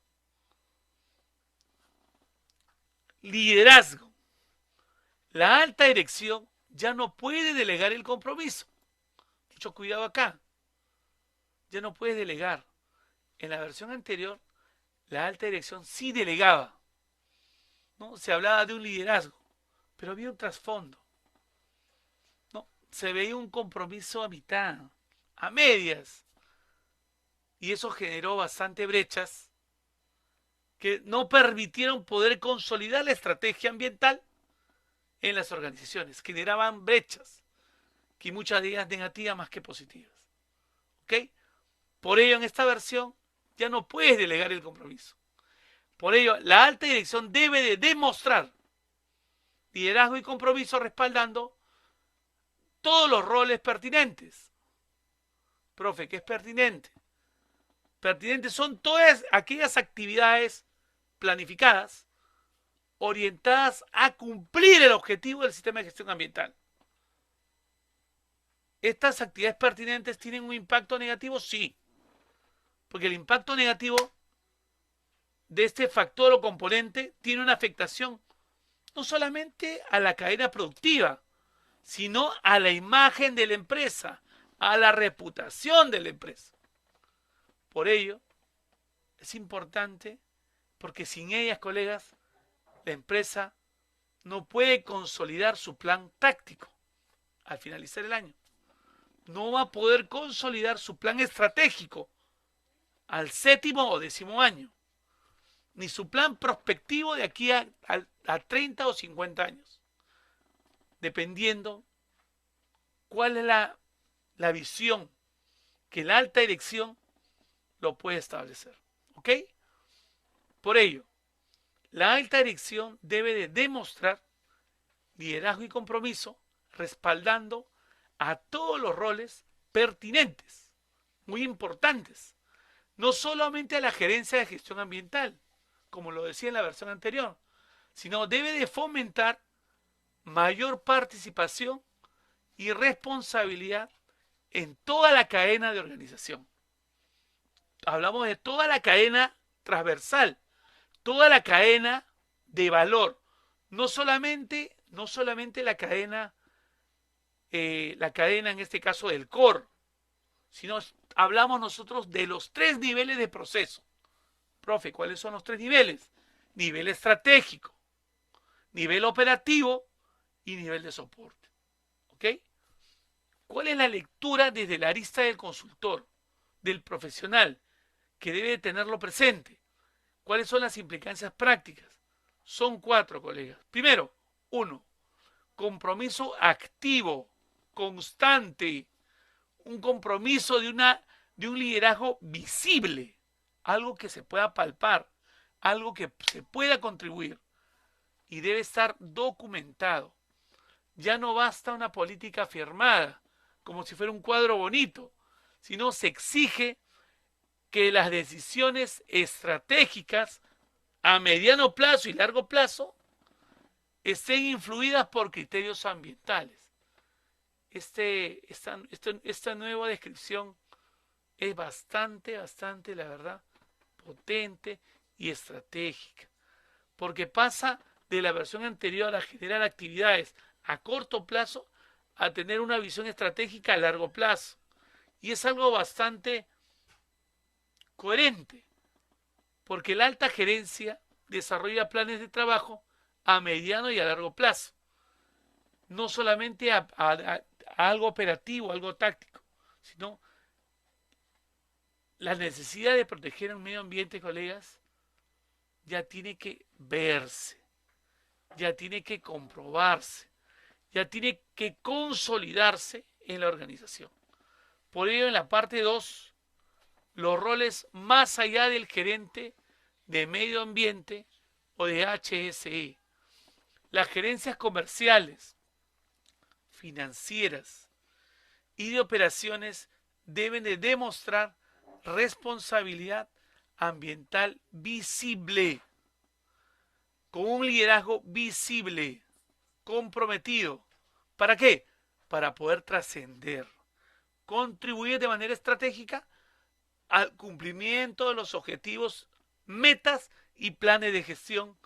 A: Liderazgo. La alta dirección ya no puede delegar el compromiso. Mucho cuidado acá. Ya no puede delegar. En la versión anterior, la alta dirección sí delegaba, ¿no? Se hablaba de un liderazgo, pero había un trasfondo, ¿no? Se veía un compromiso a mitad, a medias, y eso generó bastante brechas que no permitieron poder consolidar la estrategia ambiental en las organizaciones, generaban brechas, que muchas de ellas negativas más que positivas. ¿Ok? Por ello, en esta versión ya no puedes delegar el compromiso. Por ello, la alta dirección debe de demostrar liderazgo y compromiso respaldando todos los roles pertinentes. Profe, ¿qué es pertinente? Pertinentes son todas aquellas actividades planificadas orientadas a cumplir el objetivo del sistema de gestión ambiental. ¿Estas actividades pertinentes tienen un impacto negativo? Sí, porque el impacto negativo de este factor o componente tiene una afectación no solamente a la cadena productiva, sino a la imagen de la empresa, a la reputación de la empresa. Por ello, es importante porque sin ellas, colegas, la empresa no puede consolidar su plan táctico al finalizar el año. No va a poder consolidar su plan estratégico al séptimo o décimo año, ni su plan prospectivo de aquí a 30 o 50 años, dependiendo cuál es la visión que la alta dirección lo puede establecer. ¿Ok? Por ello, la alta dirección debe de demostrar liderazgo y compromiso respaldando a todos los roles pertinentes, muy importantes, no solamente a la gerencia de gestión ambiental, como lo decía en la versión anterior, sino debe de fomentar mayor participación y responsabilidad en toda la cadena de organización. Hablamos de toda la cadena transversal, toda la cadena de valor, no solamente la cadena en este caso del core, sino hablamos nosotros de los tres niveles de proceso. Profe, ¿cuáles son los tres niveles? Nivel estratégico, nivel operativo y nivel de soporte. ¿Ok? ¿Cuál es la lectura desde la arista del consultor, del profesional, que debe tenerlo presente? ¿Cuáles son las implicancias prácticas? Son cuatro, colegas. Primero, uno, compromiso activo, constante, un compromiso de un liderazgo visible, algo que se pueda palpar, algo que se pueda contribuir y debe estar documentado. Ya no basta una política firmada, como si fuera un cuadro bonito, sino se exige que las decisiones estratégicas a mediano plazo y largo plazo estén influidas por criterios ambientales. Esta nueva descripción es bastante, la verdad, potente y estratégica, porque pasa de la versión anterior a generar actividades a corto plazo a tener una visión estratégica a largo plazo. Y es algo bastante coherente, porque la alta gerencia desarrolla planes de trabajo a mediano y a largo plazo, no solamente a algo operativo, algo táctico, sino la necesidad de proteger el medio ambiente, colegas, ya tiene que verse, ya tiene que comprobarse, ya tiene que consolidarse en la organización. Por ello, en la parte 2, los roles más allá del gerente de medio ambiente o de HSE, las gerencias comerciales, financieras y de operaciones deben de demostrar responsabilidad ambiental visible, con un liderazgo visible, comprometido. ¿Para qué? Para poder trascender, contribuir de manera estratégica al cumplimiento de los objetivos, metas y planes de gestión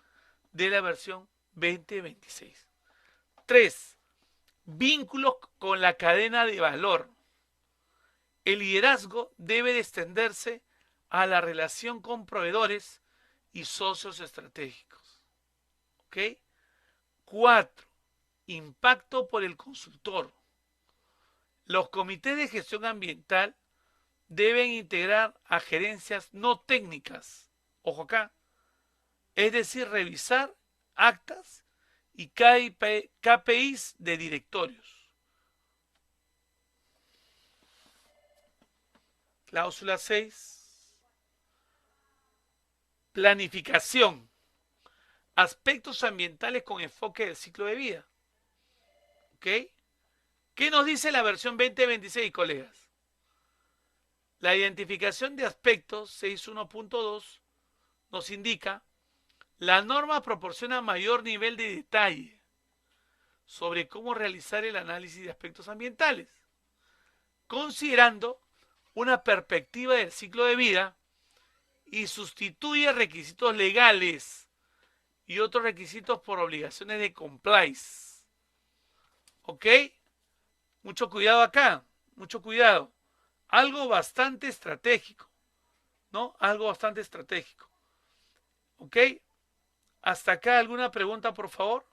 A: de la versión 2026. 3. Vínculos con la cadena de valor. El liderazgo debe de extenderse a la relación con proveedores y socios estratégicos. ¿Ok? 4. Impacto por el consultor. Los comités de gestión ambiental deben integrar a gerencias no técnicas. Ojo acá. Es decir, revisar actas y KPIs de directorios. Cláusula 6. Planificación. Aspectos ambientales con enfoque del ciclo de vida. ¿Ok? ¿Qué nos dice la versión 2026, colegas? La identificación de aspectos 6.1.2 nos indica: la norma proporciona mayor nivel de detalle sobre cómo realizar el análisis de aspectos ambientales, considerando una perspectiva del ciclo de vida, y sustituye requisitos legales y otros requisitos por obligaciones de compliance. ¿Ok? Mucho cuidado acá, mucho cuidado. Algo bastante estratégico, ¿no? Algo bastante estratégico. ¿Ok? ¿Hasta acá alguna pregunta, por favor?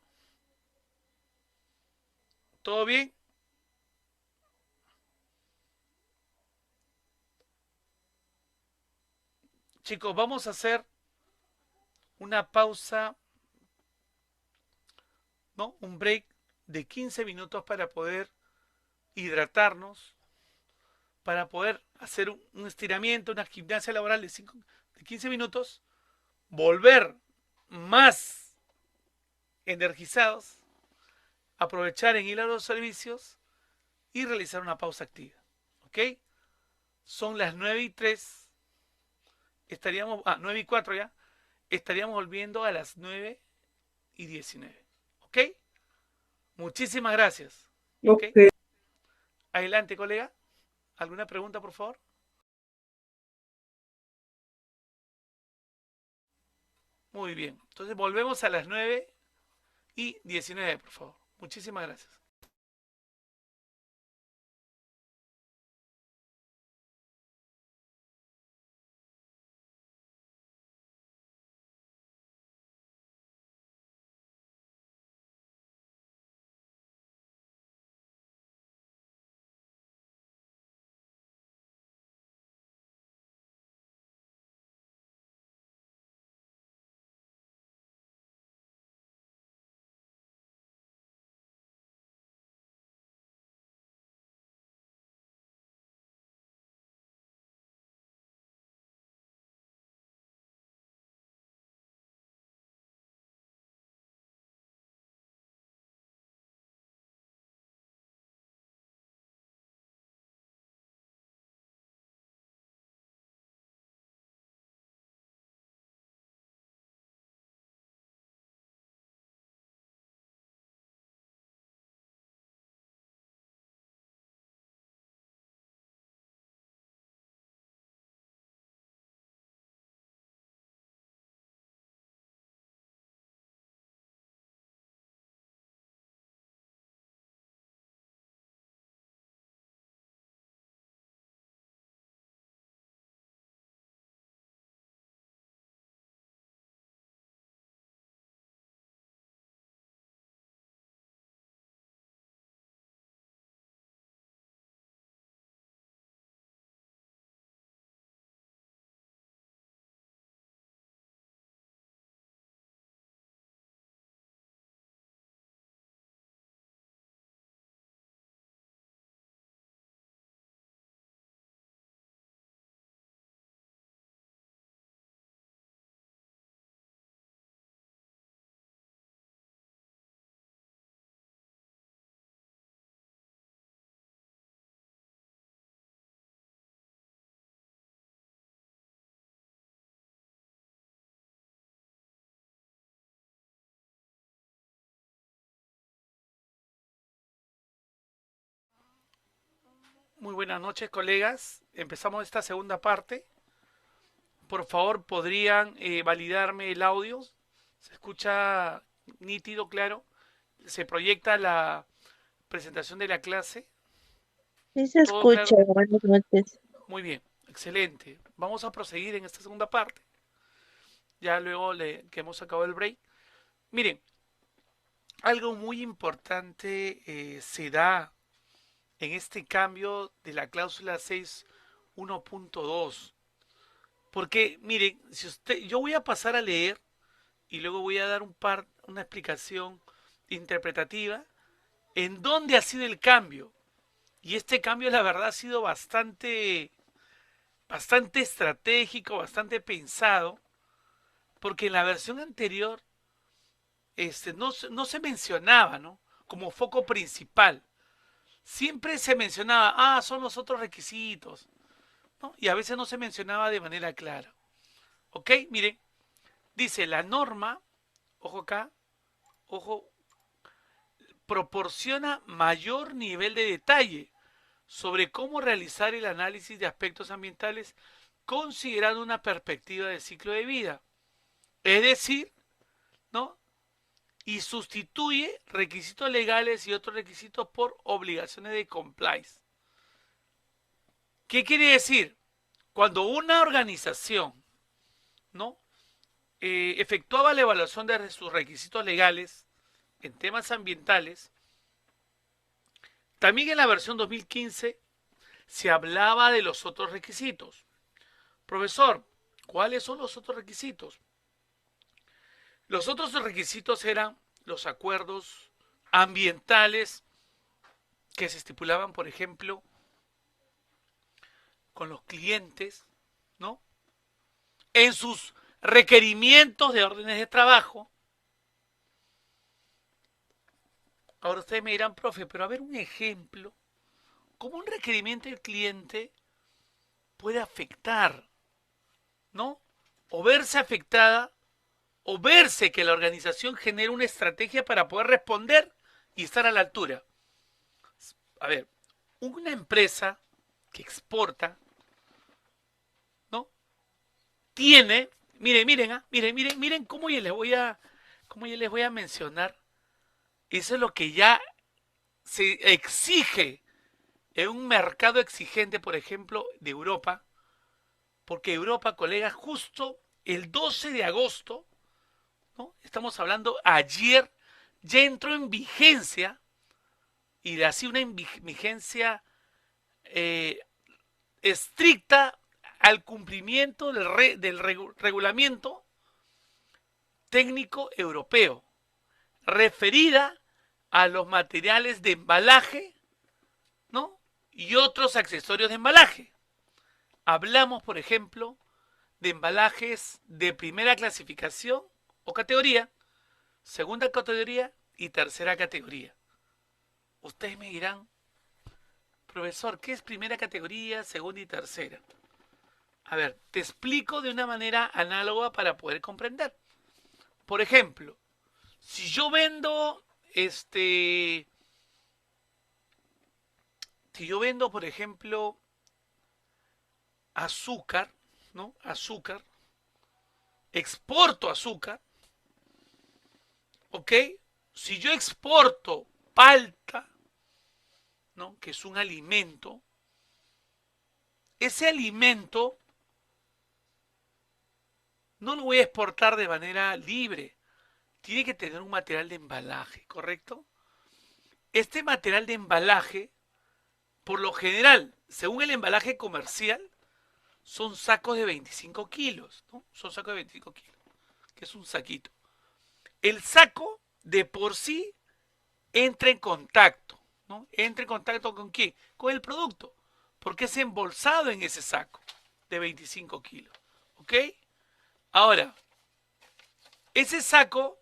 A: ¿Todo bien? Chicos, vamos a hacer una pausa, ¿no? Un break de 15 minutos para poder hidratarnos, para poder hacer un estiramiento, una gimnasia laboral de 15 minutos, volver más energizados, aprovechar en ir a los servicios y realizar una pausa activa. ¿Ok? Son las 9:03, estaríamos, 9:04 ya, estaríamos volviendo a las 9:19. ¿Ok? Muchísimas gracias. ¿Ok?
B: Ok.
A: Adelante, colega. ¿Alguna pregunta, por favor? Muy bien. Entonces volvemos a las 9:19, por favor. Muchísimas gracias. Muy buenas noches, colegas. Empezamos esta segunda parte. Por favor, ¿podrían validarme el audio? ¿Se escucha nítido, claro? ¿Se proyecta la presentación de la clase?
C: Sí se
A: ¿Todo
C: escucha,
A: claro?
C: buenas noches.
A: Muy bien, excelente. Vamos a proseguir en esta segunda parte. Ya luego que hemos acabado el break. Miren, algo muy importante se da en este cambio de la cláusula 6.1.2. Porque, miren, si usted, yo voy a pasar a leer y luego voy a dar una explicación interpretativa en dónde ha sido el cambio. Y este cambio, la verdad, ha sido bastante estratégico, bastante pensado, porque en la versión anterior no se mencionaba, ¿no? Como foco principal. Siempre se mencionaba, son los otros requisitos, ¿no? Y a veces no se mencionaba de manera clara. ¿Ok? Miren, dice la norma, ojo acá, ojo, proporciona mayor nivel de detalle sobre cómo realizar el análisis de aspectos ambientales considerando una perspectiva de ciclo de vida. Es decir, ¿no? Y sustituye requisitos legales y otros requisitos por obligaciones de compliance. ¿Qué quiere decir? Cuando una organización, ¿no? Efectuaba la evaluación de sus requisitos legales en temas ambientales, también en la versión 2015 se hablaba de los otros requisitos. Profesor, ¿cuáles son los otros requisitos? Los otros requisitos eran los acuerdos ambientales que se estipulaban, por ejemplo, con los clientes, ¿no? En sus requerimientos de órdenes de trabajo. Ahora ustedes me dirán, profe, pero a ver un ejemplo, ¿cómo un requerimiento del cliente puede afectar, ¿no? O verse afectada, o verse que la organización genera una estrategia para poder responder y estar a la altura. A ver, una empresa que exporta, ¿no? Tiene, miren cómo yo les voy a mencionar. Eso es lo que ya se exige en un mercado exigente, por ejemplo, de Europa, porque Europa, colegas, justo el 12 de agosto, ¿no? Estamos hablando ayer, ya entró en vigencia, y de así una vigencia eh, estricta al cumplimiento del regulamiento técnico europeo, referida a los materiales de embalaje, ¿no? Y otros accesorios de embalaje. Hablamos, por ejemplo, de embalajes de primera clasificación o categoría, segunda categoría y tercera categoría. Ustedes me dirán, profesor, ¿qué es primera categoría, segunda y tercera? A ver, te explico de una manera análoga para poder comprender. Por ejemplo, si yo vendo si yo vendo, por ejemplo, azúcar, ¿no? Azúcar, exporto azúcar, ¿ok? Si yo exporto palta, ¿no? Que es un alimento, ese alimento no lo voy a exportar de manera libre. Tiene que tener un material de embalaje, ¿correcto? Este material de embalaje, por lo general, según el embalaje comercial, son sacos de 25 kilos, ¿no? Son sacos de 25 kilos, que es un saquito. El saco de por sí entra en contacto, ¿no? Entra en contacto con qué? Con el producto, porque es embolsado en ese saco de 25 kilos, ¿ok? Ahora, ese saco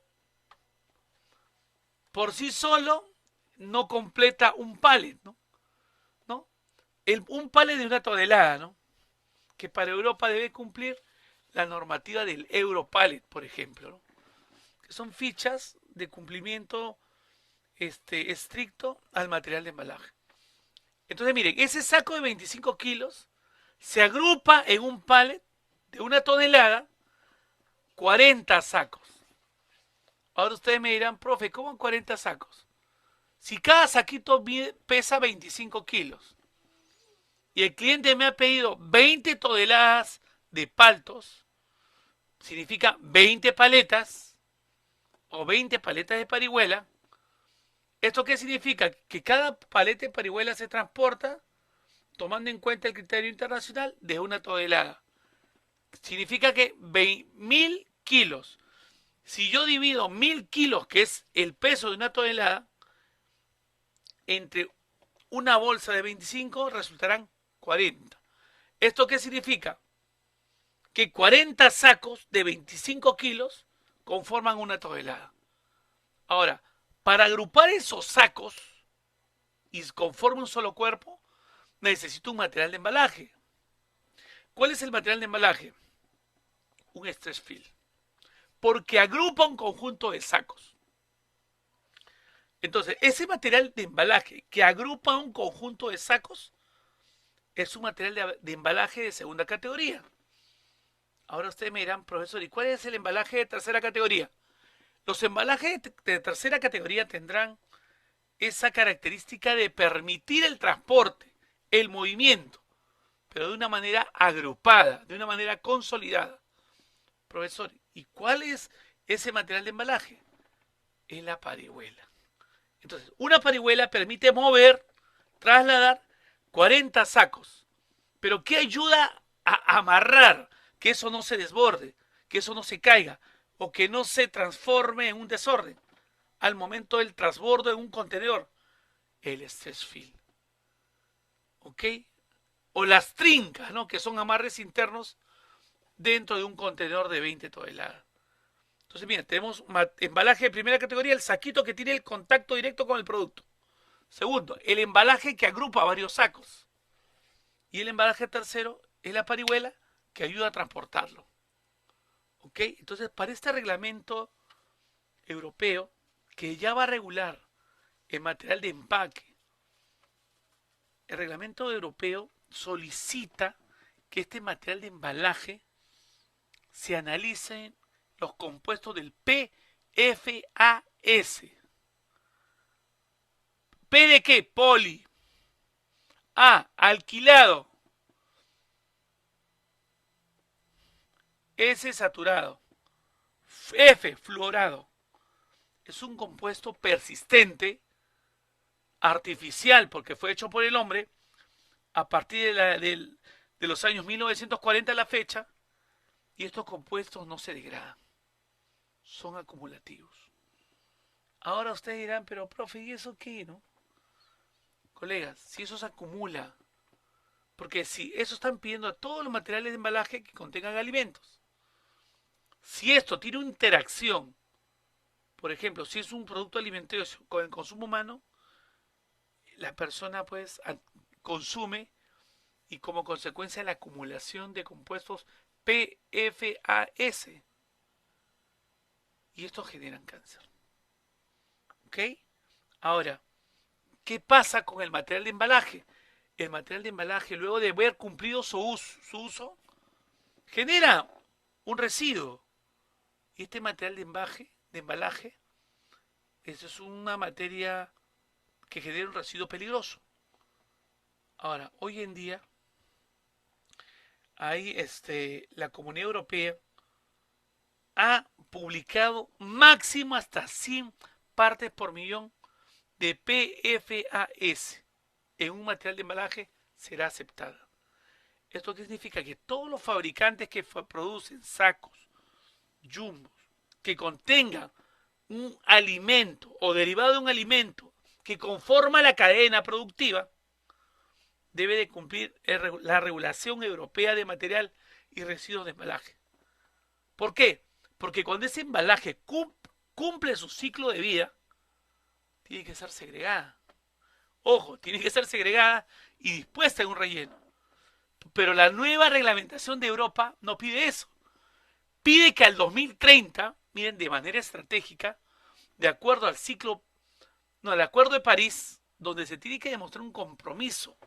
A: por sí solo no completa un pallet, ¿no? ¿No? Un pallet de una tonelada, ¿no? Que para Europa debe cumplir la normativa del Europallet, por ejemplo, ¿no? Que son fichas de cumplimiento estricto al material de embalaje. Entonces, miren, ese saco de 25 kilos se agrupa en un pallet de 1 tonelada, 40 sacos. Ahora ustedes me dirán, profe, ¿cómo 40 sacos? Si cada saquito pesa 25 kilos y el cliente me ha pedido 20 toneladas de paltos, significa 20 paletas o 20 paletas de parihuela. ¿Esto qué significa? Que cada paleta de parihuela se transporta tomando en cuenta el criterio internacional de 1 tonelada. Significa que 1000 kilos. Si yo divido 1000 kilos, que es el peso de 1 tonelada, entre una bolsa de 25 resultarán 40. ¿Esto qué significa? Que 40 sacos de 25 kilos conforman 1 tonelada. Ahora, para agrupar esos sacos y conforme un solo cuerpo, necesito un material de embalaje. ¿Cuál es el material de embalaje? Un stress field. Porque agrupa un conjunto de sacos. Entonces, ese material de embalaje que agrupa un conjunto de sacos es un material de embalaje de segunda categoría. Ahora ustedes me dirán, profesor, ¿y cuál es el embalaje de tercera categoría? Los embalajes de tercera categoría tendrán esa característica de permitir el transporte, el movimiento, pero de una manera agrupada, de una manera consolidada. Profesor, ¿y cuál es ese material de embalaje? Es la parihuela. Entonces, una parihuela permite mover, trasladar 40 sacos. Pero ¿qué ayuda a amarrar? Que eso no se desborde, que eso no se caiga o que no se transforme en un desorden al momento del transbordo en un contenedor. El stress field. ¿Ok? O las trincas, ¿no? Que son amarres internos dentro de un contenedor de 20 toneladas. Entonces, miren, tenemos embalaje de primera categoría, el saquito que tiene el contacto directo con el producto. Segundo, el embalaje que agrupa varios sacos. Y el embalaje tercero es la parihuela que ayuda a transportarlo. ¿Ok? Entonces, para este reglamento europeo, que ya va a regular el material de empaque, el reglamento europeo solicita que este material de embalaje se analicen los compuestos del PFAS. ¿P de qué? Poli. A, alquilado. S, saturado. F, fluorado. Es un compuesto persistente, artificial, porque fue hecho por el hombre a partir de los años 1940 a la fecha, y estos compuestos no se degradan, son acumulativos. Ahora ustedes dirán, pero profe, ¿y eso qué, no? Colegas, si eso se acumula, porque si eso están pidiendo a todos los materiales de embalaje que contengan alimentos. Si esto tiene una interacción, por ejemplo, si es un producto alimentario con el consumo humano, la persona pues consume y como consecuencia la acumulación de compuestos PFAS. Y estos generan cáncer. ¿Ok? Ahora, ¿qué pasa con el material de embalaje? El material de embalaje, luego de haber cumplido su uso, genera un residuo. Y este material de embalaje, eso es una materia que genera un residuo peligroso. Ahora, hoy en día, hay la Comunidad Europea ha publicado máximo hasta 100 partes por millón de PFAS en un material de embalaje será aceptada. ¿Esto qué significa? Que todos los fabricantes que producen sacos, jumbos, que contengan un alimento o derivado de un alimento que conforma la cadena productiva, debe de cumplir la regulación europea de material y residuos de embalaje. ¿Por qué? Porque cuando ese embalaje cumple su ciclo de vida, tiene que ser segregada. Ojo, tiene que ser segregada y dispuesta en un relleno. Pero la nueva reglamentación de Europa no pide eso. Pide que al 2030, miren, de manera estratégica, de acuerdo al acuerdo de París, donde se tiene que demostrar un compromiso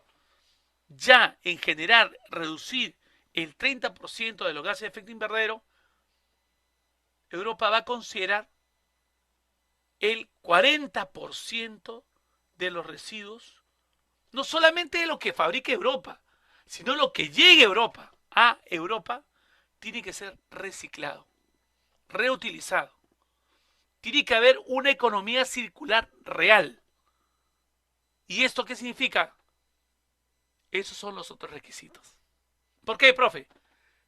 A: ya en generar, reducir el 30% de los gases de efecto invernadero, Europa va a considerar el 40% de los residuos, no solamente de lo que fabrique Europa, sino lo que llegue a Europa, tiene que ser reciclado, reutilizado. Tiene que haber una economía circular real. ¿Y esto qué significa? Esos son los otros requisitos. ¿Por qué, profe?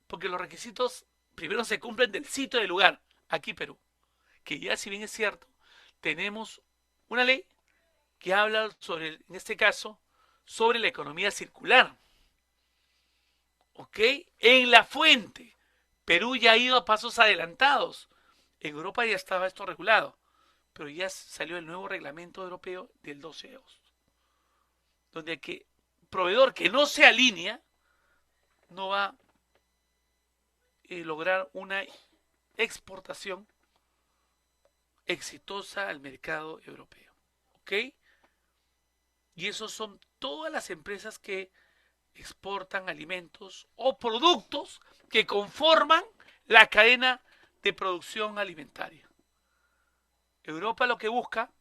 A: Porque los requisitos primero se cumplen del sitio del lugar, aquí Perú. Que ya, si bien es cierto, tenemos una ley que habla sobre, en este caso, sobre la economía circular. ¿Ok? En la fuente, Perú ya ha ido a pasos adelantados. En Europa ya estaba esto regulado, pero ya salió el nuevo reglamento europeo del 12 de agosto, donde el que proveedor que no se alinea no va a lograr una exportación exitosa al mercado europeo. ¿Ok? Y esos son todas las empresas que exportan alimentos o productos que conforman la cadena de producción alimentaria. Europa lo que busca,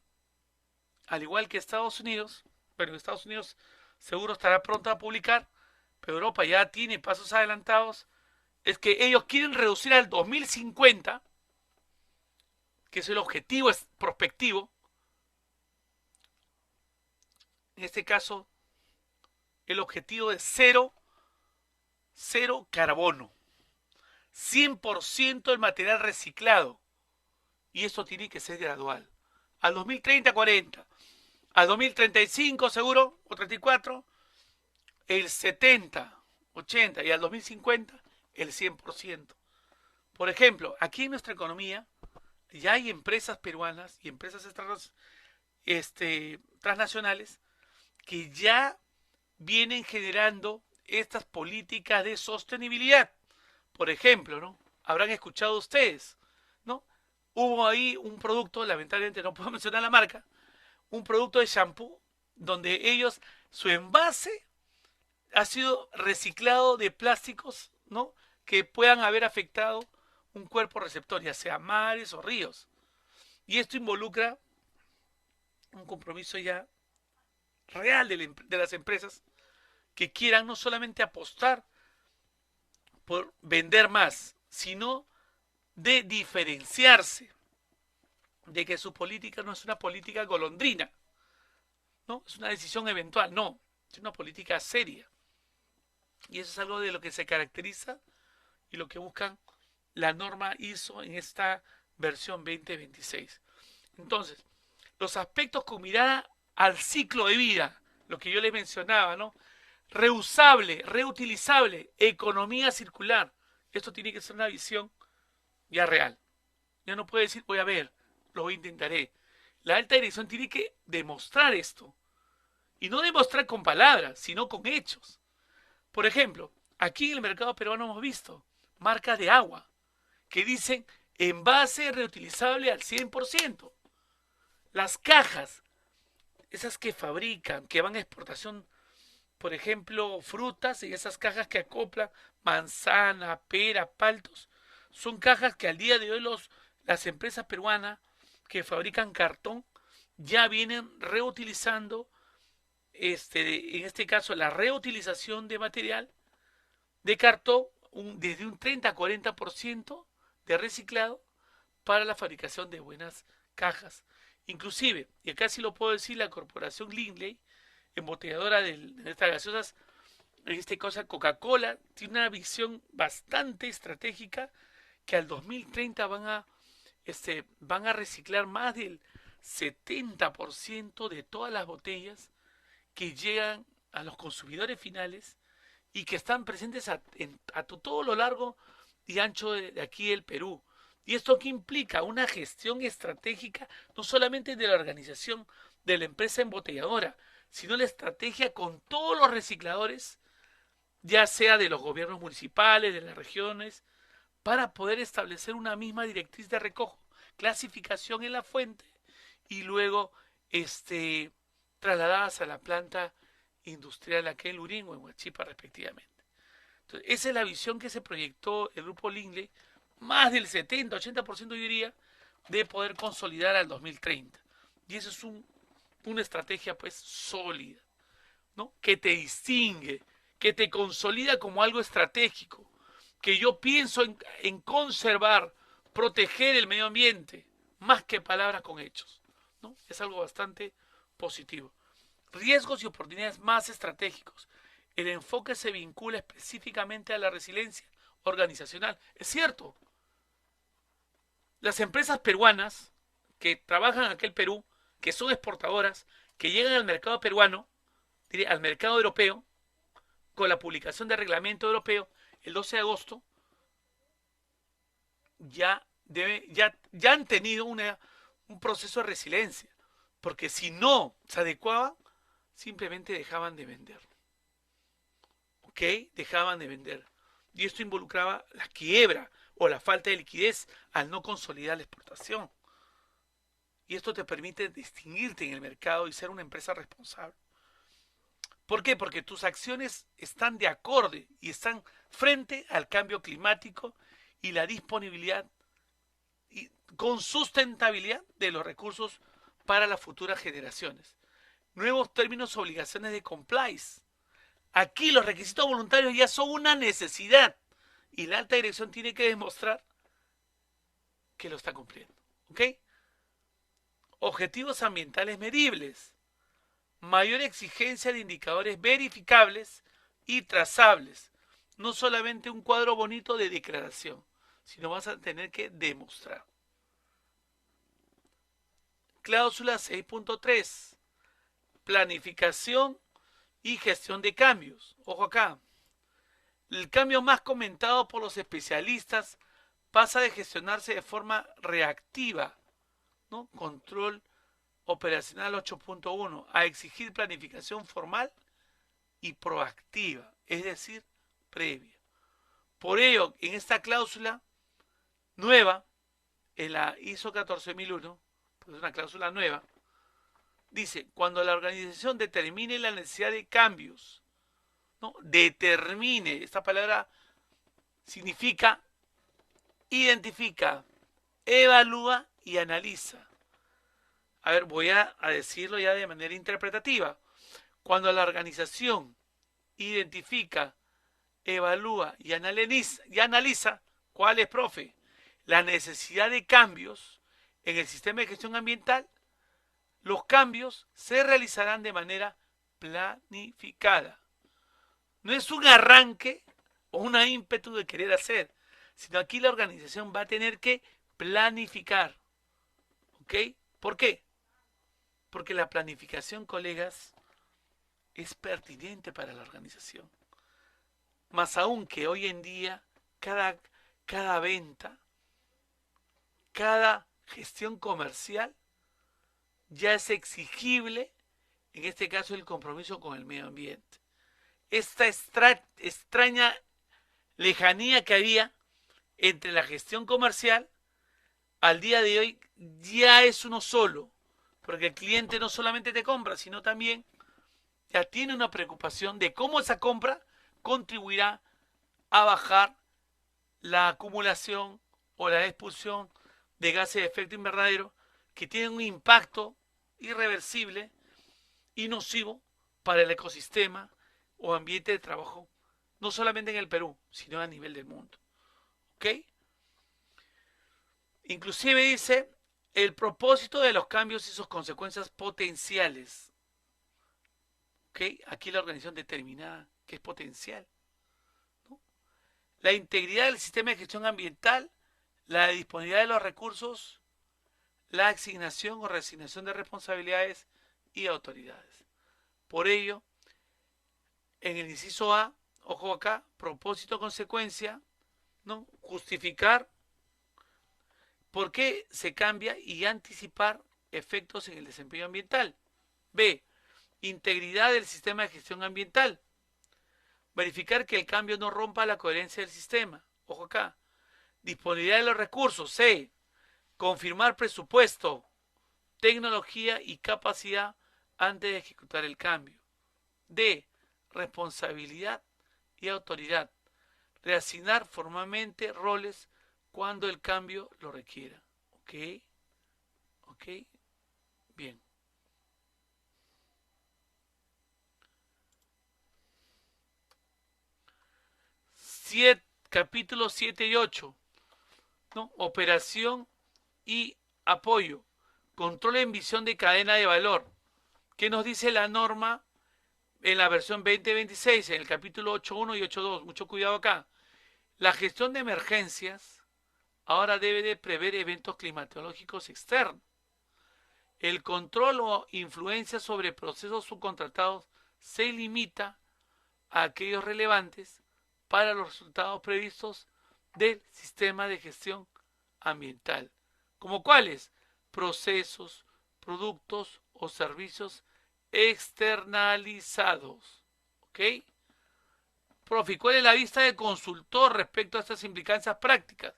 A: al igual que Estados Unidos, bueno, Estados Unidos seguro estará pronto a publicar, pero Europa ya tiene pasos adelantados, es que ellos quieren reducir al 2050, que es el objetivo prospectivo, en este caso, el objetivo de cero carbono, 100% el material reciclado, y esto tiene que ser gradual. Al 2030-40, al 2035 seguro, o 34, el 70-80, y al 2050 el 100%. Por ejemplo, aquí en nuestra economía ya hay empresas peruanas y empresas transnacionales que ya vienen generando estas políticas de sostenibilidad. Por ejemplo, ¿no? Habrán escuchado ustedes, ¿no? Hubo ahí un producto, lamentablemente no puedo mencionar la marca, un producto de shampoo donde ellos, su envase ha sido reciclado de plásticos, ¿no? Que puedan haber afectado un cuerpo receptor, ya sea mares o ríos. Y esto involucra un compromiso ya real de las empresas que quieran no solamente apostar por vender más, sino de diferenciarse, de que su política no es una política golondrina, no es una decisión eventual, no, es una política seria. Y eso es algo de lo que se caracteriza y lo que buscan la norma ISO en esta versión 2026. Entonces, los aspectos con mirada al ciclo de vida, lo que yo les mencionaba, ¿no? Reusable, reutilizable, economía circular. Esto tiene que ser una visión ya real. Ya no puede decir, voy a ver, lo intentaré. La alta dirección tiene que demostrar esto. Y no demostrar con palabras, sino con hechos. Por ejemplo, aquí en el mercado peruano hemos visto marcas de agua que dicen envase reutilizable al 100%. Las cajas, esas que fabrican, que van a exportación, por ejemplo, frutas, y esas cajas que acoplan manzana, pera, paltos, son cajas que al día de hoy las empresas peruanas que fabrican cartón ya vienen reutilizando, en este caso, la reutilización de material de cartón desde un 30 a 40% de reciclado para la fabricación de buenas cajas. Inclusive, y acá sí lo puedo decir, la corporación Lindley, embotelladora de estas gaseosas, en este caso Coca-Cola, tiene una visión bastante estratégica que al 2030 van a reciclar más del 70% de todas las botellas que llegan a los consumidores finales y que están presentes a todo lo largo y ancho de aquí el Perú. ¿Y esto qué implica? Una gestión estratégica no solamente de la organización de la empresa embotelladora, sino la estrategia con todos los recicladores, ya sea de los gobiernos municipales, de las regiones, para poder establecer una misma directriz de recojo, clasificación en la fuente y luego trasladadas a la planta industrial acá en Lurín o en Huachipa respectivamente. Entonces, esa es la visión que se proyectó el grupo Lingley, más del 70-80% yo diría, de poder consolidar al 2030. Y eso es una estrategia pues sólida, ¿no? Que te distingue, que te consolida como algo estratégico, que yo pienso en conservar, proteger el medio ambiente, más que palabras con hechos, ¿no? Es algo bastante positivo. Riesgos y oportunidades más estratégicos. El enfoque se vincula específicamente a la resiliencia organizacional. Es cierto, las empresas peruanas que trabajan aquí en Perú, que son exportadoras, que llegan al mercado peruano, al mercado europeo, con la publicación del reglamento europeo el 12 de agosto, ya han tenido un proceso de resiliencia. Porque si no se adecuaban, simplemente dejaban de vender. ¿Ok? Dejaban de vender. Y esto involucraba la quiebra o la falta de liquidez al no consolidar la exportación. Y esto te permite distinguirte en el mercado y ser una empresa responsable. ¿Por qué? Porque tus acciones están de acorde y están frente al cambio climático y la disponibilidad y con sustentabilidad de los recursos para las futuras generaciones. Nuevos términos, obligaciones de compliance. Aquí los requisitos voluntarios ya son una necesidad y la alta dirección tiene que demostrar que lo está cumpliendo. ¿Ok? Objetivos ambientales medibles. Mayor exigencia de indicadores verificables y trazables. No solamente un cuadro bonito de declaración, sino vas a tener que demostrar. Cláusula 6.3. Planificación y gestión de cambios. Ojo acá. El cambio más comentado por los especialistas pasa de gestionarse de forma reactiva, ¿no? Control operacional 8.1, a exigir planificación formal y proactiva, es decir, previa. Por ello, en esta cláusula nueva, en la ISO 14001, pues es una cláusula nueva, dice, cuando la organización determine la necesidad de cambios, ¿no? Determine, esta palabra significa identifica, evalúa y analiza. A ver, voy a decirlo ya de manera interpretativa. Cuando la organización identifica, evalúa y analiza, ¿cuál es, profe? La necesidad de cambios en el sistema de gestión ambiental, los cambios se realizarán de manera planificada. No es un arranque o una ímpetu de querer hacer, sino aquí la organización va a tener que planificar. ¿Ok? ¿Por qué? Porque la planificación, colegas, es pertinente para la organización. Más aún que hoy en día, cada venta, cada gestión comercial, ya es exigible, en este caso, el compromiso con el medio ambiente. Esta extraña lejanía que había entre la gestión comercial, al día de hoy ya es uno solo, porque el cliente no solamente te compra, sino también ya tiene una preocupación de cómo esa compra contribuirá a bajar la acumulación o la expulsión de gases de efecto invernadero que tienen un impacto irreversible y nocivo para el ecosistema o ambiente de trabajo, no solamente en el Perú, sino a nivel del mundo. ¿Ok? Inclusive dice el propósito de los cambios y sus consecuencias potenciales. ¿Ok? Aquí la organización determinada que es potencial, ¿no? La integridad del sistema de gestión ambiental, la disponibilidad de los recursos, la asignación o reasignación de responsabilidades y autoridades. Por ello, en el inciso A, ojo acá, propósito, consecuencia, ¿no? Justificar por qué se cambia y anticipar efectos en el desempeño ambiental. B, integridad del sistema de gestión ambiental. Verificar que el cambio no rompa la coherencia del sistema. Ojo acá. Disponibilidad de los recursos. C, confirmar presupuesto, tecnología y capacidad antes de ejecutar el cambio. de responsabilidad y autoridad. Reasignar formalmente roles cuando el cambio lo requiera. ¿Ok? ¿Ok? Bien. Capítulos 7 y 8, ¿no? Operación y apoyo. Control en visión de cadena de valor. ¿Qué nos dice la norma en la versión 2026, en el capítulo 8.1 y 8.2? Mucho cuidado acá. La gestión de emergencias ahora debe de prever eventos climatológicos externos. El control o influencia sobre procesos subcontratados se limita a aquellos relevantes para los resultados previstos del sistema de gestión ambiental, como cuáles: procesos, productos o servicios externalizados. ¿Ok? Profe, ¿cuál es la vista del consultor respecto a estas implicancias prácticas?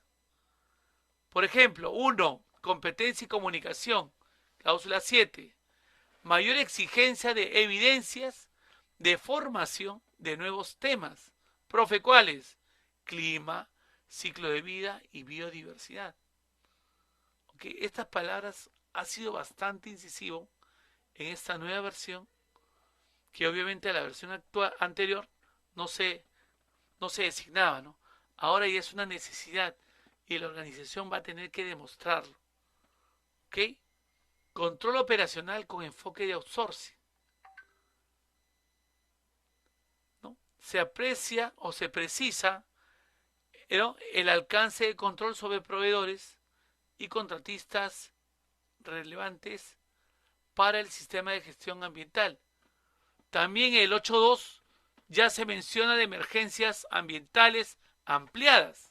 A: Por ejemplo, 1. Competencia y comunicación. Cláusula 7. Mayor exigencia de evidencias de formación de nuevos temas. Profe, ¿cuáles? Clima, ciclo de vida y biodiversidad. Okay, estas palabras han sido bastante incisivo en esta nueva versión, que obviamente a la versión actual, anterior no se, no se designaba, ¿no? Ahora ya es una necesidad y la organización va a tener que demostrarlo. ¿Ok? Control operacional con enfoque de outsourcing. ¿No? Se aprecia o se precisa, ¿no?, el alcance de control sobre proveedores y contratistas relevantes para el sistema de gestión ambiental. También el 8.2 ya se menciona de emergencias ambientales ampliadas.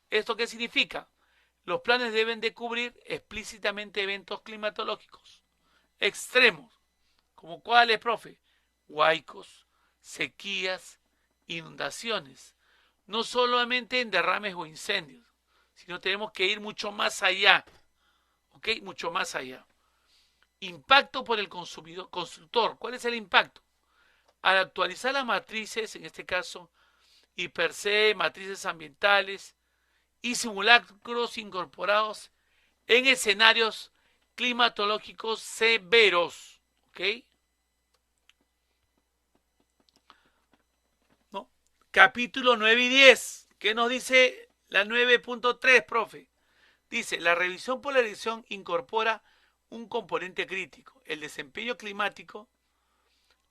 A: ¿Esto qué significa? Los planes deben de cubrir explícitamente eventos climatológicos extremos, como cuáles, profe: huaicos, sequías, inundaciones. No solamente en derrames o incendios, sino tenemos que ir mucho más allá. ¿Ok? Mucho más allá. Impacto por el consultor. ¿Cuál es el impacto? Al actualizar las matrices, en este caso, y per se, matrices ambientales y simulacros incorporados en escenarios climatológicos severos. ¿Ok? ¿No? Capítulo 9 y 10. ¿Qué nos dice la 9.3, profe? Dice: la revisión por la dirección incorpora un componente crítico, el desempeño climático.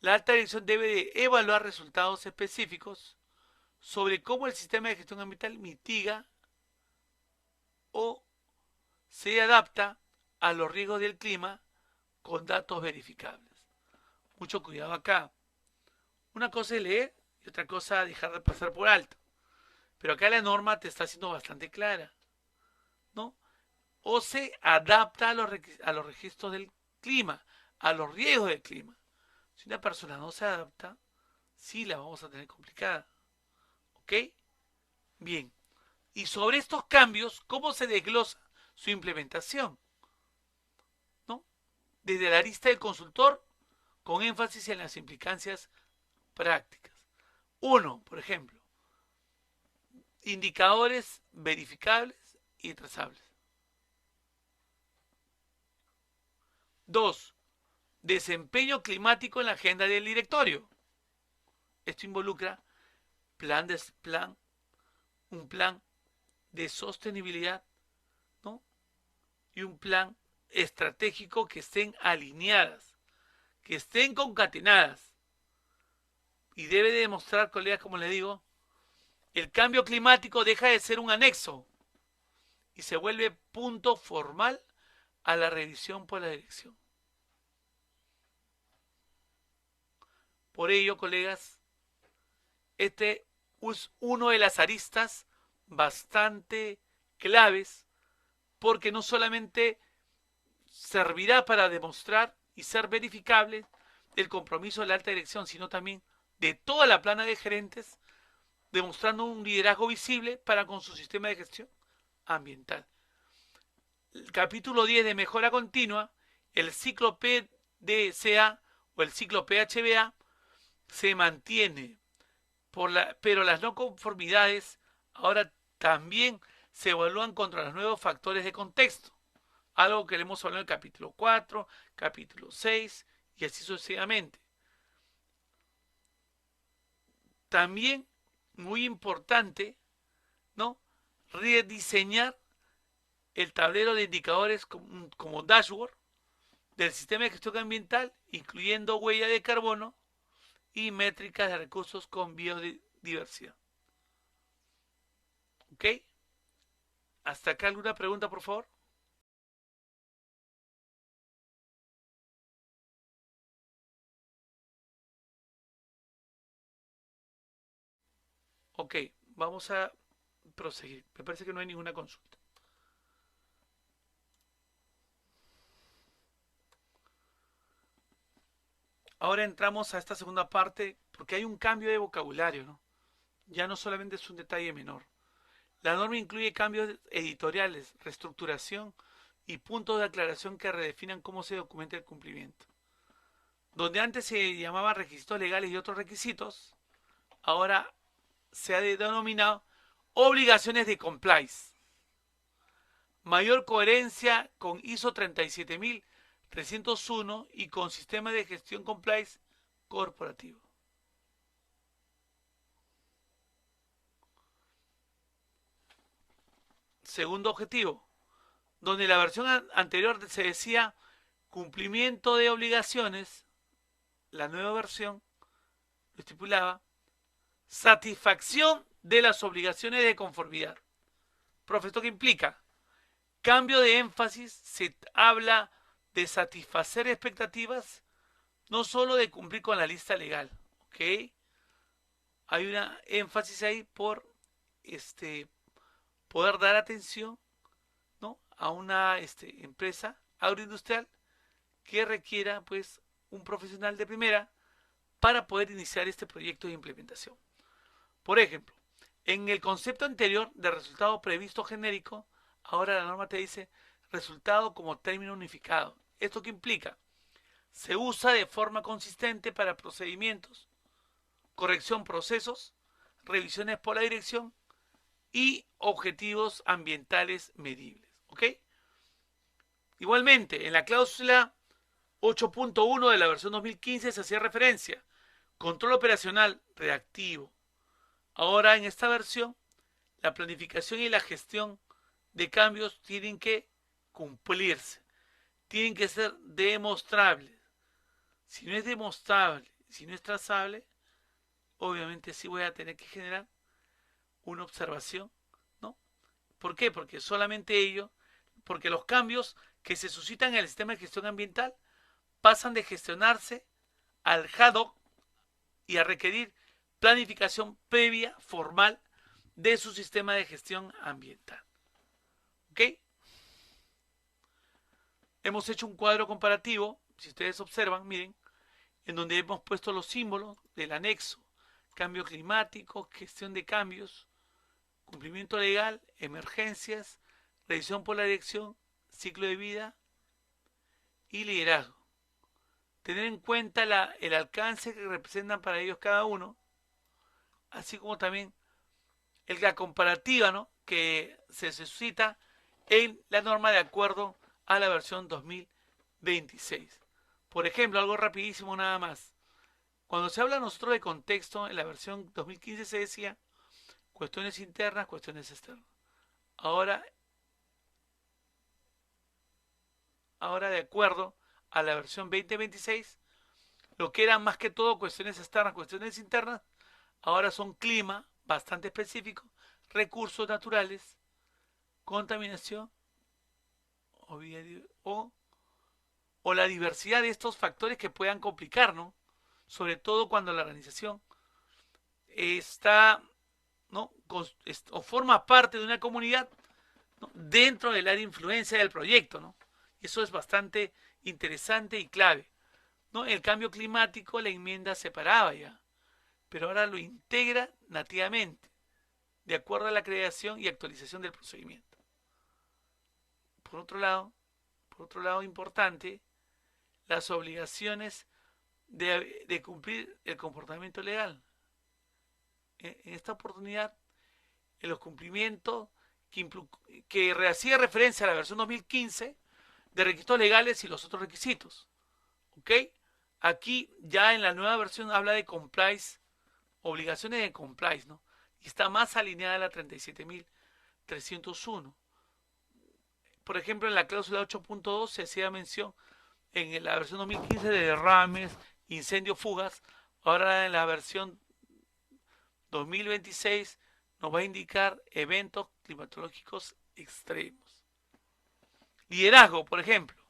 A: La alta dirección debe de evaluar resultados específicos sobre cómo el sistema de gestión ambiental mitiga o se adapta a los riesgos del clima con datos verificables. Mucho cuidado acá. Una cosa es leer y otra cosa dejar de pasar por alto. Pero acá la norma te está siendo bastante clara, ¿no? O se adapta a los registros del clima, a los riesgos del clima. Si una persona no se adapta, sí la vamos a tener complicada. ¿Ok? Bien. Y sobre estos cambios, ¿cómo se desglosa su implementación? ¿No? Desde la arista del consultor, con énfasis en las implicancias prácticas. 1, por ejemplo, indicadores verificables y trazables. 2, desempeño climático en la agenda del directorio. Esto involucra un plan de sostenibilidad, ¿no?, y un plan estratégico que estén alineadas, que estén concatenadas. Y debe de demostrar, colegas, como les digo, el cambio climático deja de ser un anexo y se vuelve punto formal a la revisión por la dirección. Por ello, colegas, este es uno de las aristas bastante claves, porque no solamente servirá para demostrar y ser verificable el compromiso de la alta dirección, sino también de toda la plana de gerentes, demostrando un liderazgo visible para con su sistema de gestión ambiental. El capítulo 10 de mejora continua, el ciclo PDCA o el ciclo PHBA, se mantiene, pero las no conformidades ahora también se evalúan contra los nuevos factores de contexto, algo que le hemos hablado en el capítulo 4, capítulo 6 y así sucesivamente. También, muy importante, ¿no? Rediseñar el tablero de indicadores como dashboard del sistema de gestión ambiental, incluyendo huella de carbono y métricas de recursos con biodiversidad. ¿Ok? ¿Hasta acá alguna pregunta, por favor? Ok, vamos a proseguir. Me parece que no hay ninguna consulta. Ahora entramos a esta segunda parte porque hay un cambio de vocabulario, ¿no? Ya no solamente es un detalle menor. La norma incluye cambios editoriales, reestructuración y puntos de aclaración que redefinan cómo se documenta el cumplimiento. Donde antes se llamaba requisitos legales y otros requisitos, ahora se ha denominado obligaciones de compliance. Mayor coherencia con ISO 37301 y con sistema de gestión compliance corporativo. Segundo objetivo, donde la versión anterior se decía cumplimiento de obligaciones, la nueva versión lo estipulaba satisfacción de las obligaciones de conformidad. Profe, ¿esto qué implica? Cambio de énfasis, se habla de satisfacer expectativas, no solo de cumplir con la lista legal, ¿ok? Hay una énfasis ahí por poder dar atención, ¿no? A una empresa agroindustrial que requiera pues un profesional de primera para poder iniciar este proyecto de implementación. Por ejemplo, en el concepto anterior de resultado previsto genérico, ahora la norma te dice resultado como término unificado. ¿Esto qué implica? Se usa de forma consistente para procedimientos, corrección procesos, revisiones por la dirección y objetivos ambientales medibles. ¿Ok? Igualmente, en la cláusula 8.1 de la versión 2015 se hacía referencia control operacional reactivo. Ahora en esta versión, la planificación y la gestión de cambios tienen que cumplirse, tienen que ser demostrables. Si no es demostrable, si no es trazable, obviamente sí voy a tener que generar una observación, ¿no? ¿Por qué? Porque solamente ello, porque los cambios que se suscitan en el sistema de gestión ambiental pasan de gestionarse al HADOC y a requerir planificación previa, formal, de su sistema de gestión ambiental. ¿Ok? Hemos hecho un cuadro comparativo, si ustedes observan, miren, en donde hemos puesto los símbolos del anexo, cambio climático, gestión de cambios, cumplimiento legal, emergencias, revisión por la dirección, ciclo de vida y liderazgo. Tener en cuenta el alcance que representan para ellos cada uno, así como también la comparativa, ¿no?, que se suscita en la norma de acuerdo a la versión 2026. Por ejemplo, algo rapidísimo nada más. Cuando se habla nosotros de contexto, en la versión 2015 se decía cuestiones internas, cuestiones externas. Ahora de acuerdo a la versión 2026, lo que eran más que todo cuestiones externas, cuestiones internas, ahora son clima, bastante específico, recursos naturales, contaminación o, o la diversidad de estos factores que puedan complicar, ¿no? Sobre todo cuando la organización está, ¿no?, o forma parte de una comunidad, ¿no?, dentro del área de influencia del proyecto, ¿no? Eso es bastante interesante y clave, ¿no? El cambio climático, la enmienda separaba ya, pero ahora lo integra nativamente, de acuerdo a la creación y actualización del procedimiento. Por otro lado importante, las obligaciones de cumplir el comportamiento legal. En esta oportunidad, en los cumplimientos que hacía referencia a la versión 2015 de requisitos legales y los otros requisitos. ¿Ok? Aquí ya en la nueva versión habla de compliance, obligaciones de compliance, ¿no? Y está más alineada a la 37.301. Por ejemplo, en la cláusula 8.2 se hacía mención en la versión 2015 de derrames, incendios, fugas. Ahora en la versión 2026 nos va a indicar eventos climatológicos extremos. Liderazgo, por ejemplo,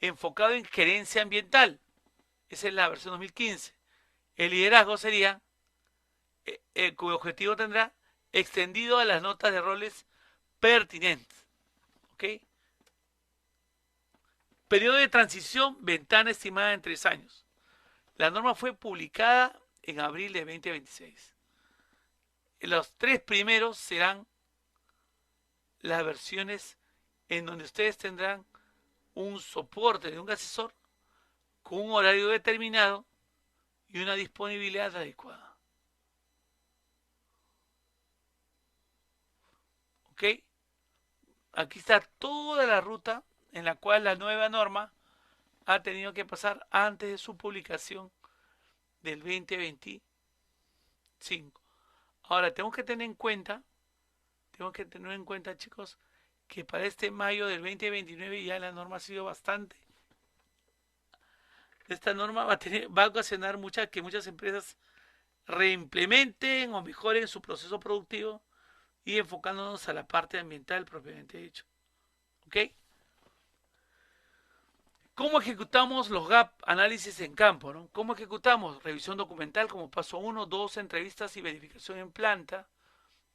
A: enfocado en gerencia ambiental. Esa es la versión 2015. El liderazgo sería, cuyo objetivo tendrá extendido a las notas de roles pertinentes. ¿Ok? Periodo de transición, ventana estimada en 3 años. La norma fue publicada en abril de 2026. Los 3 primeros serán las versiones en donde ustedes tendrán un soporte de un asesor con un horario determinado y una disponibilidad adecuada. ¿Ok? Aquí está toda la ruta en la cual la nueva norma ha tenido que pasar antes de su publicación del 2025. Ahora, tenemos que tener en cuenta, chicos, que para este mayo del 2029 ya la norma ha sido bastante. Esta norma va a ocasionar que muchas empresas reimplementen o mejoren su proceso productivo y enfocándonos a la parte ambiental propiamente dicho. ¿Ok? ¿Cómo ejecutamos los gap análisis en campo? ¿No? ¿Cómo ejecutamos? Revisión documental como paso 1, 2, entrevistas y verificación en planta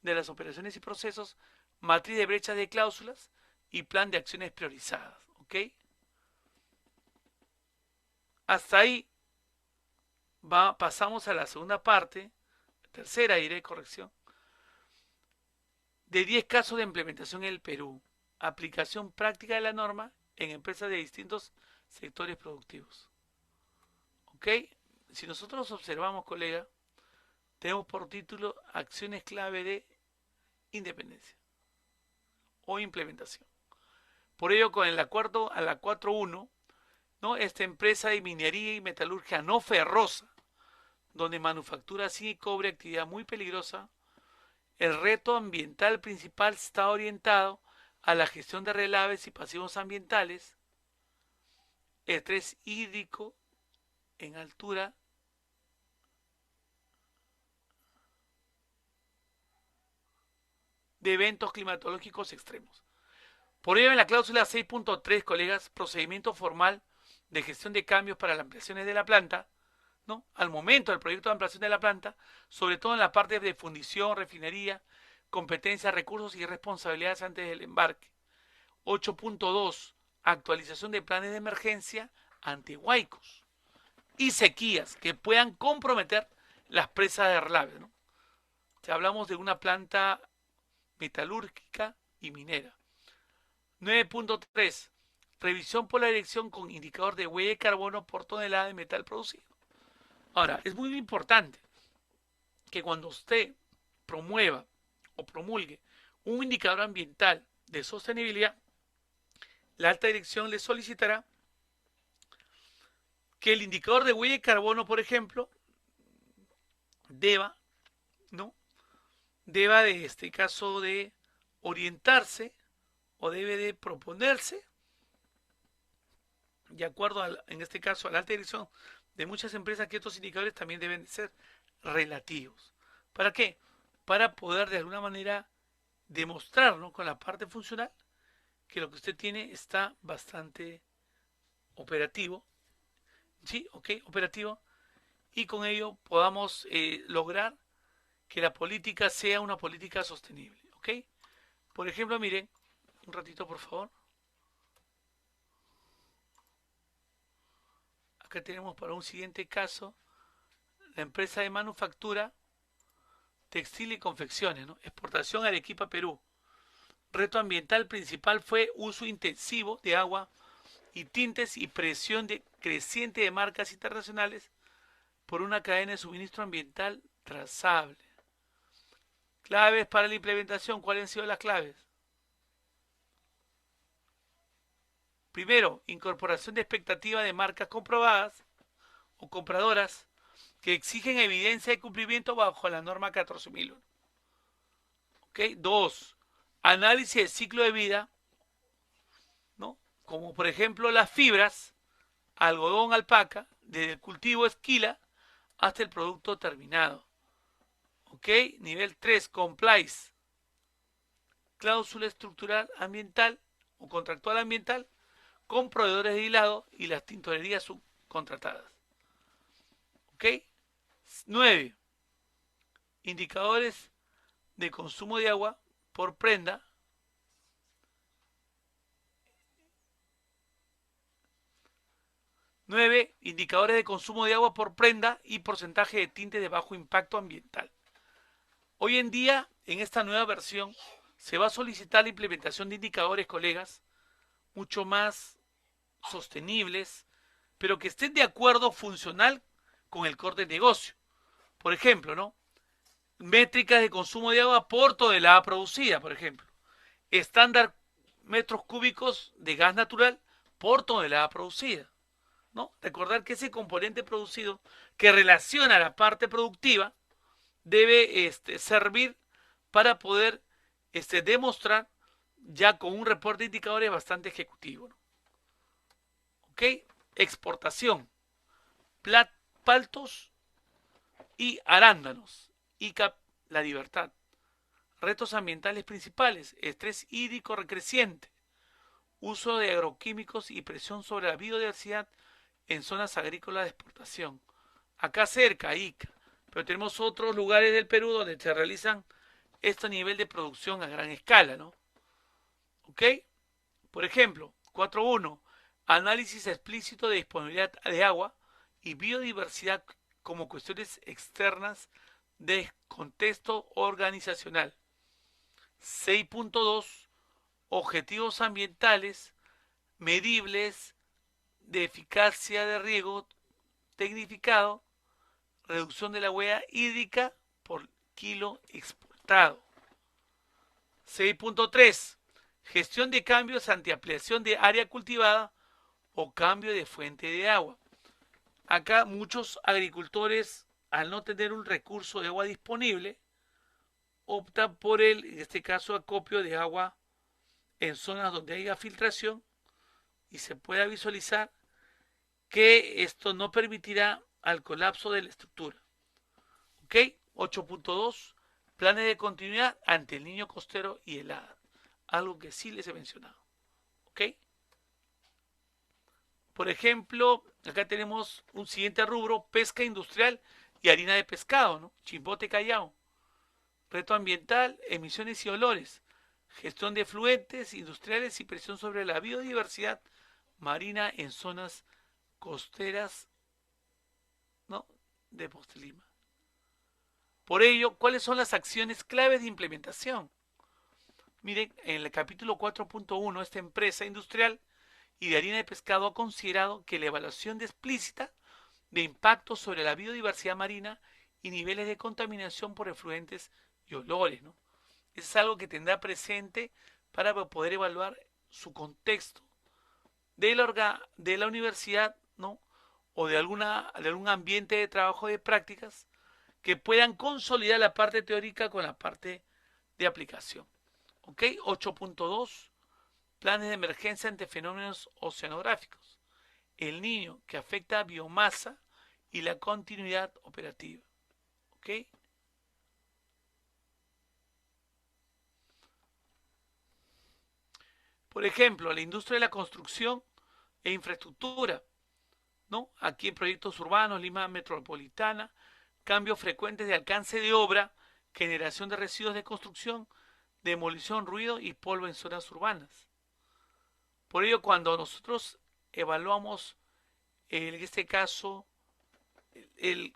A: de las operaciones y procesos, matriz de brechas de cláusulas y plan de acciones priorizadas. ¿Ok? Hasta ahí pasamos a la segunda parte, tercera diré, corrección, de 10 casos de implementación en el Perú. Aplicación práctica de la norma en empresas de distintos sectores productivos. ¿Ok? Si nosotros observamos, colega, tenemos por título acciones clave de independencia o implementación. Por ello, con el acuerdo a la 4.1, ¿no? Esta empresa de minería y metalurgia no ferrosa, donde manufactura zinc y cobre, actividad muy peligrosa, el reto ambiental principal está orientado a la gestión de relaves y pasivos ambientales, estrés hídrico en altura, de eventos climatológicos extremos. Por ello, en la cláusula 6.3, colegas, procedimiento formal de gestión de cambios para las ampliaciones de la planta, ¿no? Al momento del proyecto de ampliación de la planta, sobre todo en la parte de fundición, refinería, competencias, recursos y responsabilidades antes del embarque. 8.2, actualización de planes de emergencia ante huaicos y sequías que puedan comprometer las presas de relave, ¿no? Si hablamos de una planta metalúrgica y minera. 9.3, revisión por la dirección con indicador de huella de carbono por tonelada de metal producido. Ahora, es muy importante que cuando usted promueva o promulgue un indicador ambiental de sostenibilidad, la alta dirección le solicitará que el indicador de huella de carbono, por ejemplo, deba de este caso de orientarse o debe de proponerse de acuerdo en este caso a la alta dirección de muchas empresas, que estos indicadores también deben ser relativos. ¿Para qué? Para poder de alguna manera demostrar, ¿no?, con la parte funcional que lo que usted tiene está bastante operativo, ¿sí? ¿Ok? Operativo, y con ello podamos lograr que la política sea una política sostenible, ¿ok? Por ejemplo, miren, un ratito por favor. Acá tenemos para un siguiente caso la empresa de manufactura, textil y confecciones, ¿no? Exportación a Arequipa, Perú. Reto ambiental principal fue uso intensivo de agua y tintes y presión creciente de marcas internacionales por una cadena de suministro ambiental trazable. Claves para la implementación, ¿cuáles han sido las claves? Primero, incorporación de expectativa de marcas comprobadas o compradoras que exigen evidencia de cumplimiento bajo la norma 14001. ¿Ok? Dos, análisis de ciclo de vida, ¿no? Como por ejemplo las fibras, algodón, alpaca, desde el cultivo esquila hasta el producto terminado. ¿Ok? Nivel 3, compliance, cláusula estructural ambiental o contractual ambiental con proveedores de hilado y las tintorerías subcontratadas. ¿Ok? 9. Indicadores de consumo de agua por prenda. 9. Indicadores de consumo de agua por prenda y porcentaje de tinte de bajo impacto ambiental. Hoy en día, en esta nueva versión, se va a solicitar la implementación de indicadores, colegas, mucho más sostenibles, pero que estén de acuerdo funcional con el core de negocio. Por ejemplo, ¿no? Métricas de consumo de agua por tonelada producida, por ejemplo. Estándar metros cúbicos de gas natural por tonelada producida, ¿no? Recordar que ese componente producido que relaciona la parte productiva debe servir para poder demostrar ya con un reporte de indicadores bastante ejecutivo, ¿no? ¿Ok? Exportación, paltos y arándanos. ICAP, la libertad. Retos ambientales principales, estrés hídrico recreciente, uso de agroquímicos y presión sobre la biodiversidad en zonas agrícolas de exportación. Acá cerca, ICA, pero tenemos otros lugares del Perú donde se realizan este nivel de producción a gran escala, ¿no? ¿Ok? Por ejemplo, 4.1, análisis explícito de disponibilidad de agua y biodiversidad como cuestiones externas de contexto organizacional. 6.2, objetivos ambientales medibles de eficacia de riego tecnificado, reducción de la huella hídrica por kilo exportado. 6.3, gestión de cambios ante ampliación de área cultivada o cambio de fuente de agua. Acá muchos agricultores, al no tener un recurso de agua disponible, optan por en este caso, acopio de agua en zonas donde haya filtración y se pueda visualizar que esto no permitirá al colapso de la estructura. ¿Ok? 8.2, planes de continuidad ante el niño costero y helada. Algo que sí les he mencionado. ¿Ok? Por ejemplo, acá tenemos un siguiente rubro, pesca industrial y harina de pescado, ¿no? Chimbote Callao. Reto ambiental, emisiones y olores. Gestión de fluentes industriales y presión sobre la biodiversidad marina en zonas costeras, ¿no? De Postelima. Por ello, ¿cuáles son las acciones claves de implementación? Miren, en el capítulo 4.1, esta empresa industrial y de harina de pescado ha considerado que la evaluación de explícita de impacto sobre la biodiversidad marina y niveles de contaminación por efluentes y olores, ¿no? Es algo que tendrá presente para poder evaluar su contexto de la universidad, ¿no? O de algún ambiente de trabajo de prácticas que puedan consolidar la parte teórica con la parte de aplicación. ¿Ok? 8.2, planes de emergencia ante fenómenos oceanográficos. El niño que afecta a biomasa y la continuidad operativa. ¿Ok? Por ejemplo, la industria de la construcción e infraestructura, ¿no? Aquí en proyectos urbanos, Lima Metropolitana, cambios frecuentes de alcance de obra, generación de residuos de construcción, demolición, ruido y polvo en zonas urbanas. Por ello, cuando nosotros evaluamos, en este caso,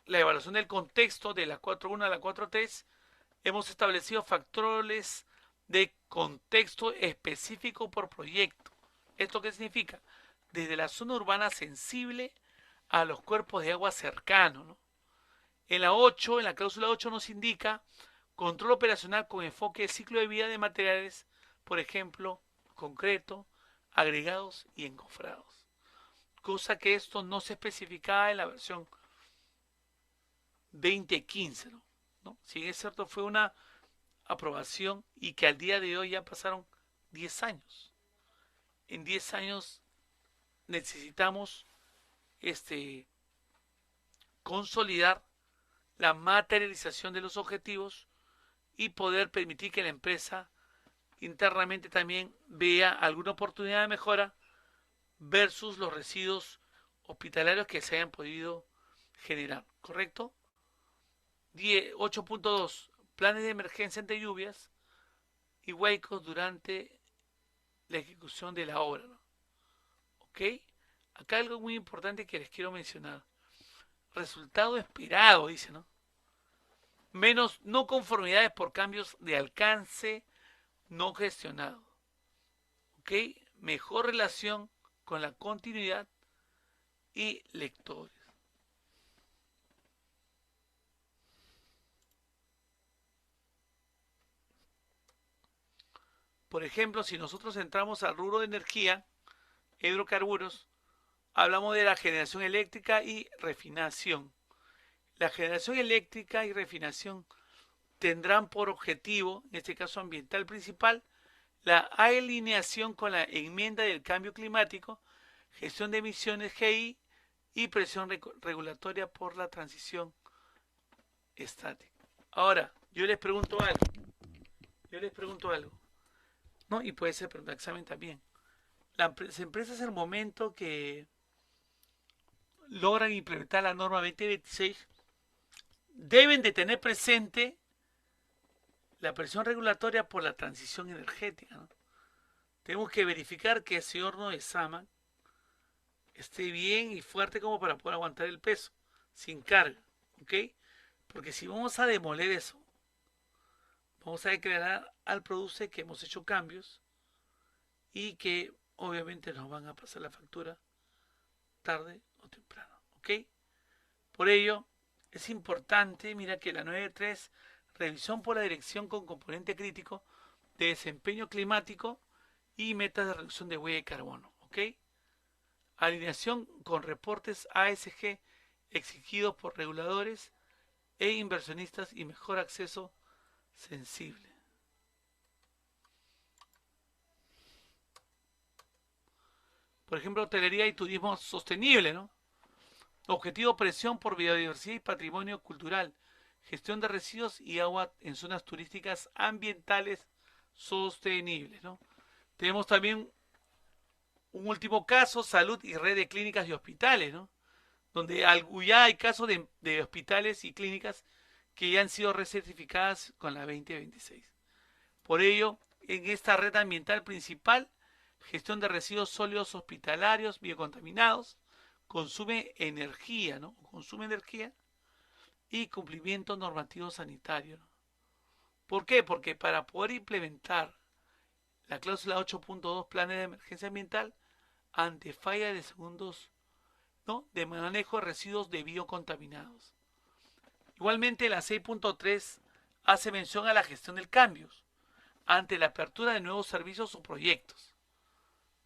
A: la evaluación del contexto de la 4.1 a la 4.3, hemos establecido factores de contexto específico por proyecto. ¿Esto qué significa? Desde la zona urbana sensible a los cuerpos de agua cercanos, ¿no? En la 8, en la cláusula 8 nos indica control operacional con enfoque de ciclo de vida de materiales, por ejemplo, concreto, agregados y encofrados. Cosa que esto no se especificaba en la versión 2015, ¿no? ¿No? Si es cierto, fue una aprobación y que al día de hoy ya pasaron 10 años. En 10 años necesitamos consolidar la materialización de los objetivos y poder permitir que la empresa internamente también vea alguna oportunidad de mejora versus los residuos hospitalarios que se hayan podido generar, ¿correcto? 8.2. Planes de emergencia ante lluvias y huecos durante la ejecución de la obra, ¿no? ¿Ok? Acá algo muy importante que les quiero mencionar. Resultado esperado, dice, ¿no? Menos no conformidades por cambios de alcance no gestionado. ¿Ok? Mejor relación con la continuidad y lectores. Por ejemplo, si nosotros entramos al rubro de energía, hidrocarburos, hablamos de la generación eléctrica y refinación. La generación eléctrica y refinación tendrán por objetivo, en este caso ambiental principal, la alineación con la enmienda del cambio climático, gestión de emisiones GI y presión regulatoria por la transición estática. Ahora, yo les pregunto algo, ¿no? Y puede ser pregunta de examen también. Las empresas en el momento que logran implementar la norma 2026 deben de tener presente la presión regulatoria por la transición energética, ¿no? Tenemos que verificar que ese horno de Sama esté bien y fuerte como para poder aguantar el peso, sin carga, ¿ok? Porque si vamos a demoler eso, vamos a declarar al produce que hemos hecho cambios y que obviamente nos van a pasar la factura tarde o temprano, ¿ok? Por ello, es importante, mira que la 9.3, revisión por la dirección con componente crítico de desempeño climático y metas de reducción de huella de carbono, ¿ok? Alineación con reportes ASG exigidos por reguladores e inversionistas y mejor acceso sensible. Por ejemplo, hotelería y turismo sostenible, ¿no? Objetivo presión por biodiversidad y patrimonio cultural. Gestión de residuos y agua en zonas turísticas ambientales sostenibles, ¿no? Tenemos también un último caso, salud y red de clínicas y hospitales, ¿no? Donde ya hay casos de hospitales y clínicas que ya han sido recertificadas con la 2026. Por ello, en esta red ambiental principal, gestión de residuos sólidos hospitalarios biocontaminados, consume energía, ¿no? Consume energía y cumplimiento normativo sanitario, ¿no? ¿Por qué? Porque para poder implementar la cláusula 8.2 planes de emergencia ambiental ante falla de segundos, ¿no? De manejo de residuos de biocontaminados. Igualmente la 6.3 hace mención a la gestión del cambio ante la apertura de nuevos servicios o proyectos.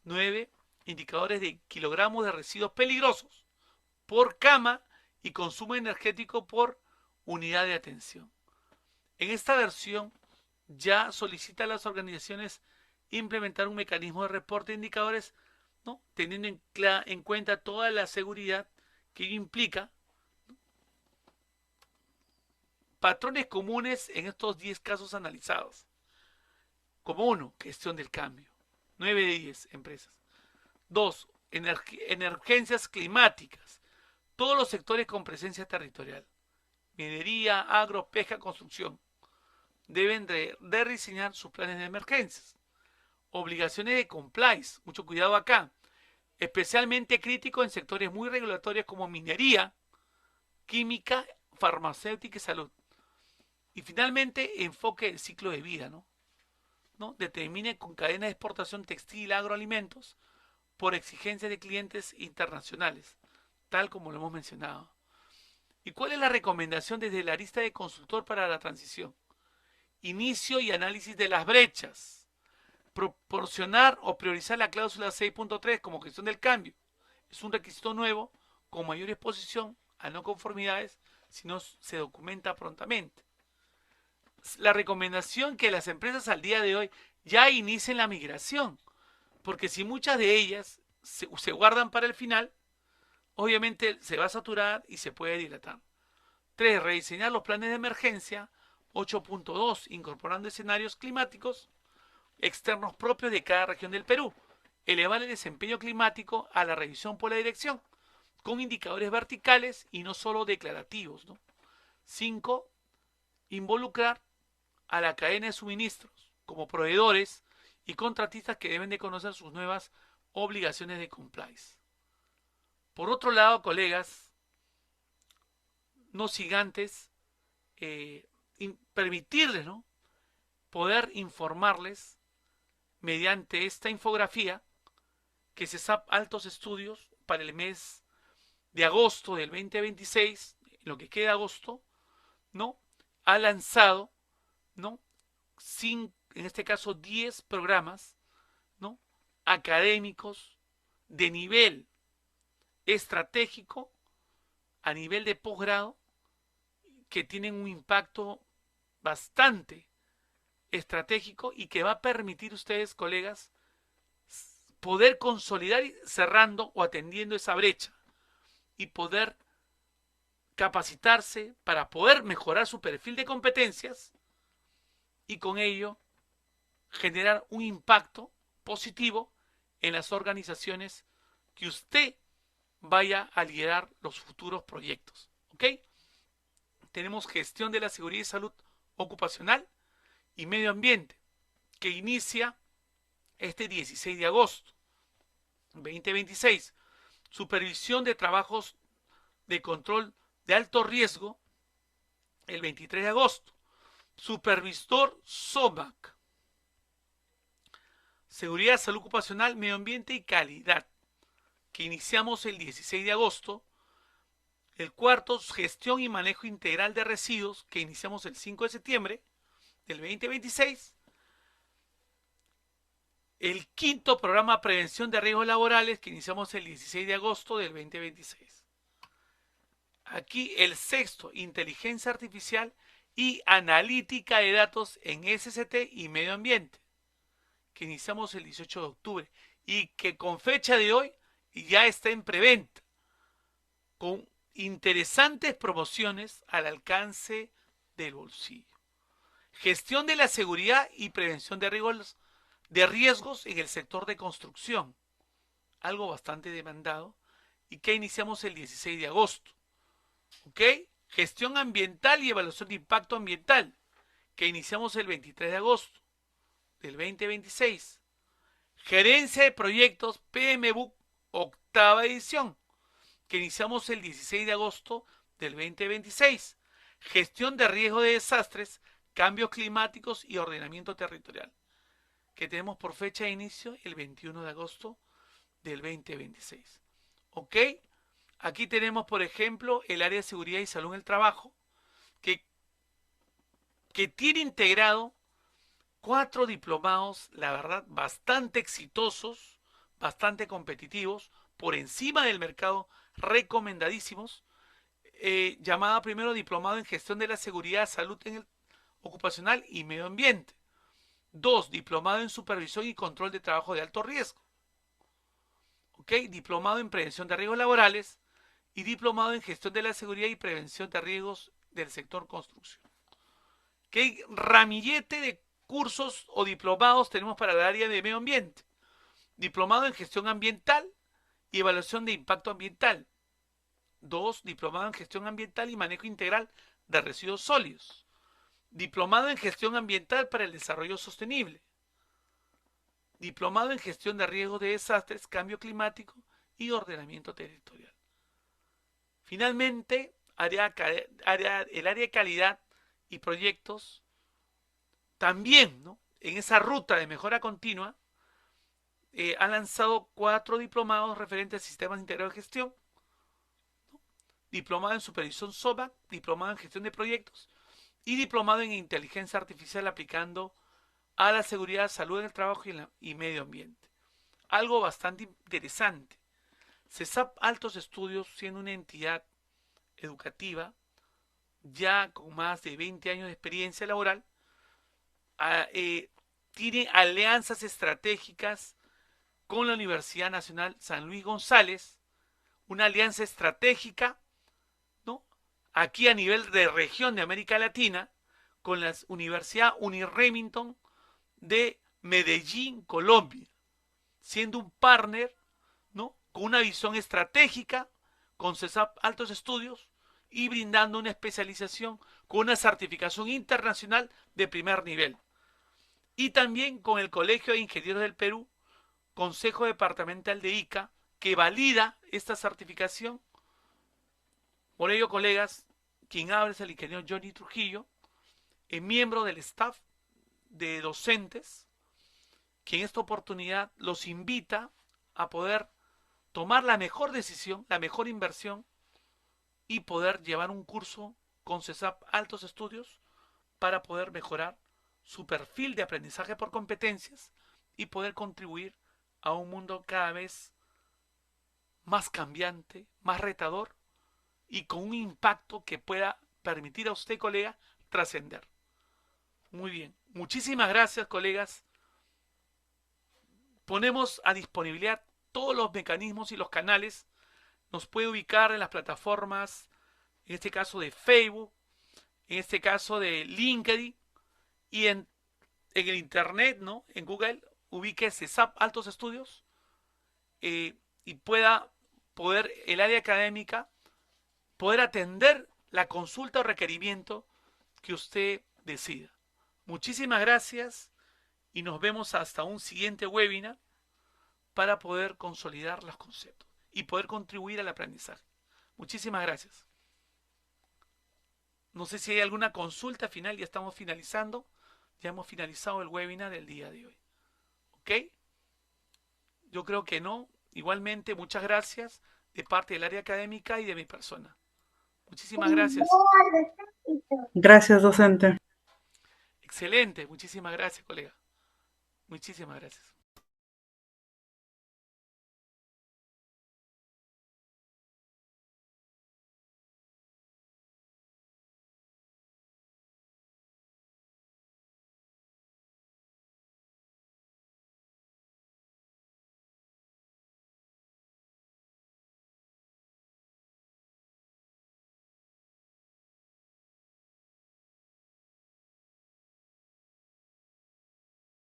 A: 9. Indicadores de kilogramos de residuos peligrosos por cama y consumo energético por unidad de atención. En esta versión ya solicita a las organizaciones implementar un mecanismo de reporte de indicadores, ¿no? Teniendo en cuenta toda la seguridad que ello implica. Patrones comunes en estos 10 casos analizados. Como 1, gestión del cambio. 9 de 10 empresas. 2, emergencias climáticas. Todos los sectores con presencia territorial. Minería, agro, pesca, construcción. Deben de rediseñar sus planes de emergencias. Obligaciones de compliance. Mucho cuidado acá. Especialmente crítico en sectores muy regulatorios como minería, química, farmacéutica y salud. Y finalmente, enfoque el ciclo de vida, ¿no? Determine con cadena de exportación textil, agroalimentos, por exigencias de clientes internacionales, tal como lo hemos mencionado. ¿Y cuál es la recomendación desde la arista de consultor para la transición? Inicio y análisis de las brechas. Proporcionar o priorizar la cláusula 6.3 como gestión del cambio. Es un requisito nuevo con mayor exposición a no conformidades si no se documenta prontamente. La recomendación que las empresas al día de hoy ya inicien la migración, porque si muchas de ellas se guardan para el final, obviamente se va a saturar y se puede dilatar. 3. Rediseñar los planes de emergencia. 8.2. Incorporando escenarios climáticos externos propios de cada región del Perú. Elevar el desempeño climático a la revisión por la dirección, con indicadores verticales y no solo declarativos, ¿no? 5. Involucrar a la cadena de suministros como proveedores y contratistas que deben de conocer sus nuevas obligaciones de compliance. Por otro lado, colegas, no gigantes, permitirles, ¿no?, poder informarles mediante esta infografía que CESAP Altos Estudios para el mes de agosto del 2026, lo que queda de agosto, ¿no?, ha lanzado, ¿no?, en este caso 10 programas, ¿no?, académicos de nivel estratégico a nivel de posgrado que tienen un impacto bastante estratégico y que va a permitir a ustedes, colegas, poder consolidar cerrando o atendiendo esa brecha y poder capacitarse para poder mejorar su perfil de competencias y con ello generar un impacto positivo en las organizaciones que usted vaya a liderar los futuros proyectos. ¿Ok? Tenemos gestión de la seguridad y salud ocupacional y medio ambiente, que inicia este 16 de agosto 2026. Supervisión de trabajos de control de alto riesgo el 23 de agosto. Supervisor SOMAC. Seguridad, salud ocupacional, medio ambiente y calidad, que iniciamos el 16 de agosto. El cuarto, gestión y manejo integral de residuos, que iniciamos el 5 de septiembre del 2026. El quinto, programa prevención de riesgos laborales, que iniciamos el 16 de agosto del 2026. Aquí el sexto, inteligencia artificial y analítica de datos en SCT y medio ambiente, que iniciamos el 18 de octubre y que con fecha de hoy ya está en preventa, con interesantes promociones al alcance del bolsillo. Gestión de la seguridad y prevención de riesgos en el sector de construcción, algo bastante demandado y que iniciamos el 16 de agosto. ¿Ok? Gestión ambiental y evaluación de impacto ambiental, que iniciamos el 23 de agosto del 2026. Gerencia de proyectos PMBOK octava edición, que iniciamos el 16 de agosto del 2026. Gestión de riesgo de desastres, cambios climáticos y ordenamiento territorial, que tenemos por fecha de inicio el 21 de agosto del 2026. ¿Ok? Aquí tenemos, por ejemplo, el área de seguridad y salud en el trabajo, que tiene integrado 4 diplomados, la verdad, bastante exitosos, bastante competitivos, por encima del mercado, recomendadísimos. Llamada primero diplomado en gestión de la seguridad, salud en el ocupacional y medio ambiente. 2. Diplomado en supervisión y control de trabajo de alto riesgo. ¿Ok? Diplomado en prevención de riesgos laborales y diplomado en gestión de la seguridad y prevención de riesgos del sector construcción. ¿Qué ramillete de cursos o diplomados tenemos para el área de medio ambiente? Diplomado en gestión ambiental y evaluación de impacto ambiental. 2. Diplomado en gestión ambiental y manejo integral de residuos sólidos. Diplomado en gestión ambiental para el desarrollo sostenible. Diplomado en gestión de riesgos de desastres, cambio climático y ordenamiento territorial. Finalmente, el área de calidad y proyectos, también, ¿no?, en esa ruta de mejora continua, ha lanzado 4 diplomados referentes a sistemas integrados de gestión, ¿no?, diplomado en supervisión SOBAC, diplomado en gestión de proyectos y diplomado en inteligencia artificial aplicando a la seguridad, salud en el trabajo y medio ambiente. Algo bastante interesante. CESAP Altos Estudios, siendo una entidad educativa ya con más de 20 años de experiencia laboral, tiene alianzas estratégicas con la Universidad Nacional San Luis González, una alianza estratégica, ¿no? Aquí a nivel de región de América Latina, con la Universidad Uniremington de Medellín, Colombia, siendo un partner, ¿no? Con una visión estratégica, con CESAP Altos Estudios y brindando una especialización con una certificación internacional de primer nivel. Y también con el Colegio de Ingenieros del Perú, Consejo Departamental de ICA, que valida esta certificación. Por ello, colegas, quien habla es el ingeniero Johnny Trujillo, miembro del staff de docentes, que en esta oportunidad los invita a poder tomar la mejor decisión, la mejor inversión y poder llevar un curso con CESAP Altos Estudios para poder mejorar su perfil de aprendizaje por competencias y poder contribuir a un mundo cada vez más cambiante, más retador y con un impacto que pueda permitir a usted, colega, trascender. Muy bien. Muchísimas gracias, colegas. Ponemos a disponibilidad todos los mecanismos y los canales. Nos puede ubicar en las plataformas, en este caso de Facebook, en este caso de LinkedIn y en el internet, ¿no? En Google, ubique CESAP Altos Estudios y pueda poder el área académica poder atender la consulta o requerimiento que usted decida. Muchísimas gracias y nos vemos hasta un siguiente webinar para poder consolidar los conceptos y poder contribuir al aprendizaje. Muchísimas gracias. No sé si hay alguna consulta final, ya estamos finalizando. Ya hemos finalizado el webinar del día de hoy. ¿Ok? Yo creo que no. Igualmente, muchas gracias de parte del área académica y de mi persona. Muchísimas gracias.
B: Gracias, docente.
A: Excelente. Muchísimas gracias, colega. Muchísimas gracias.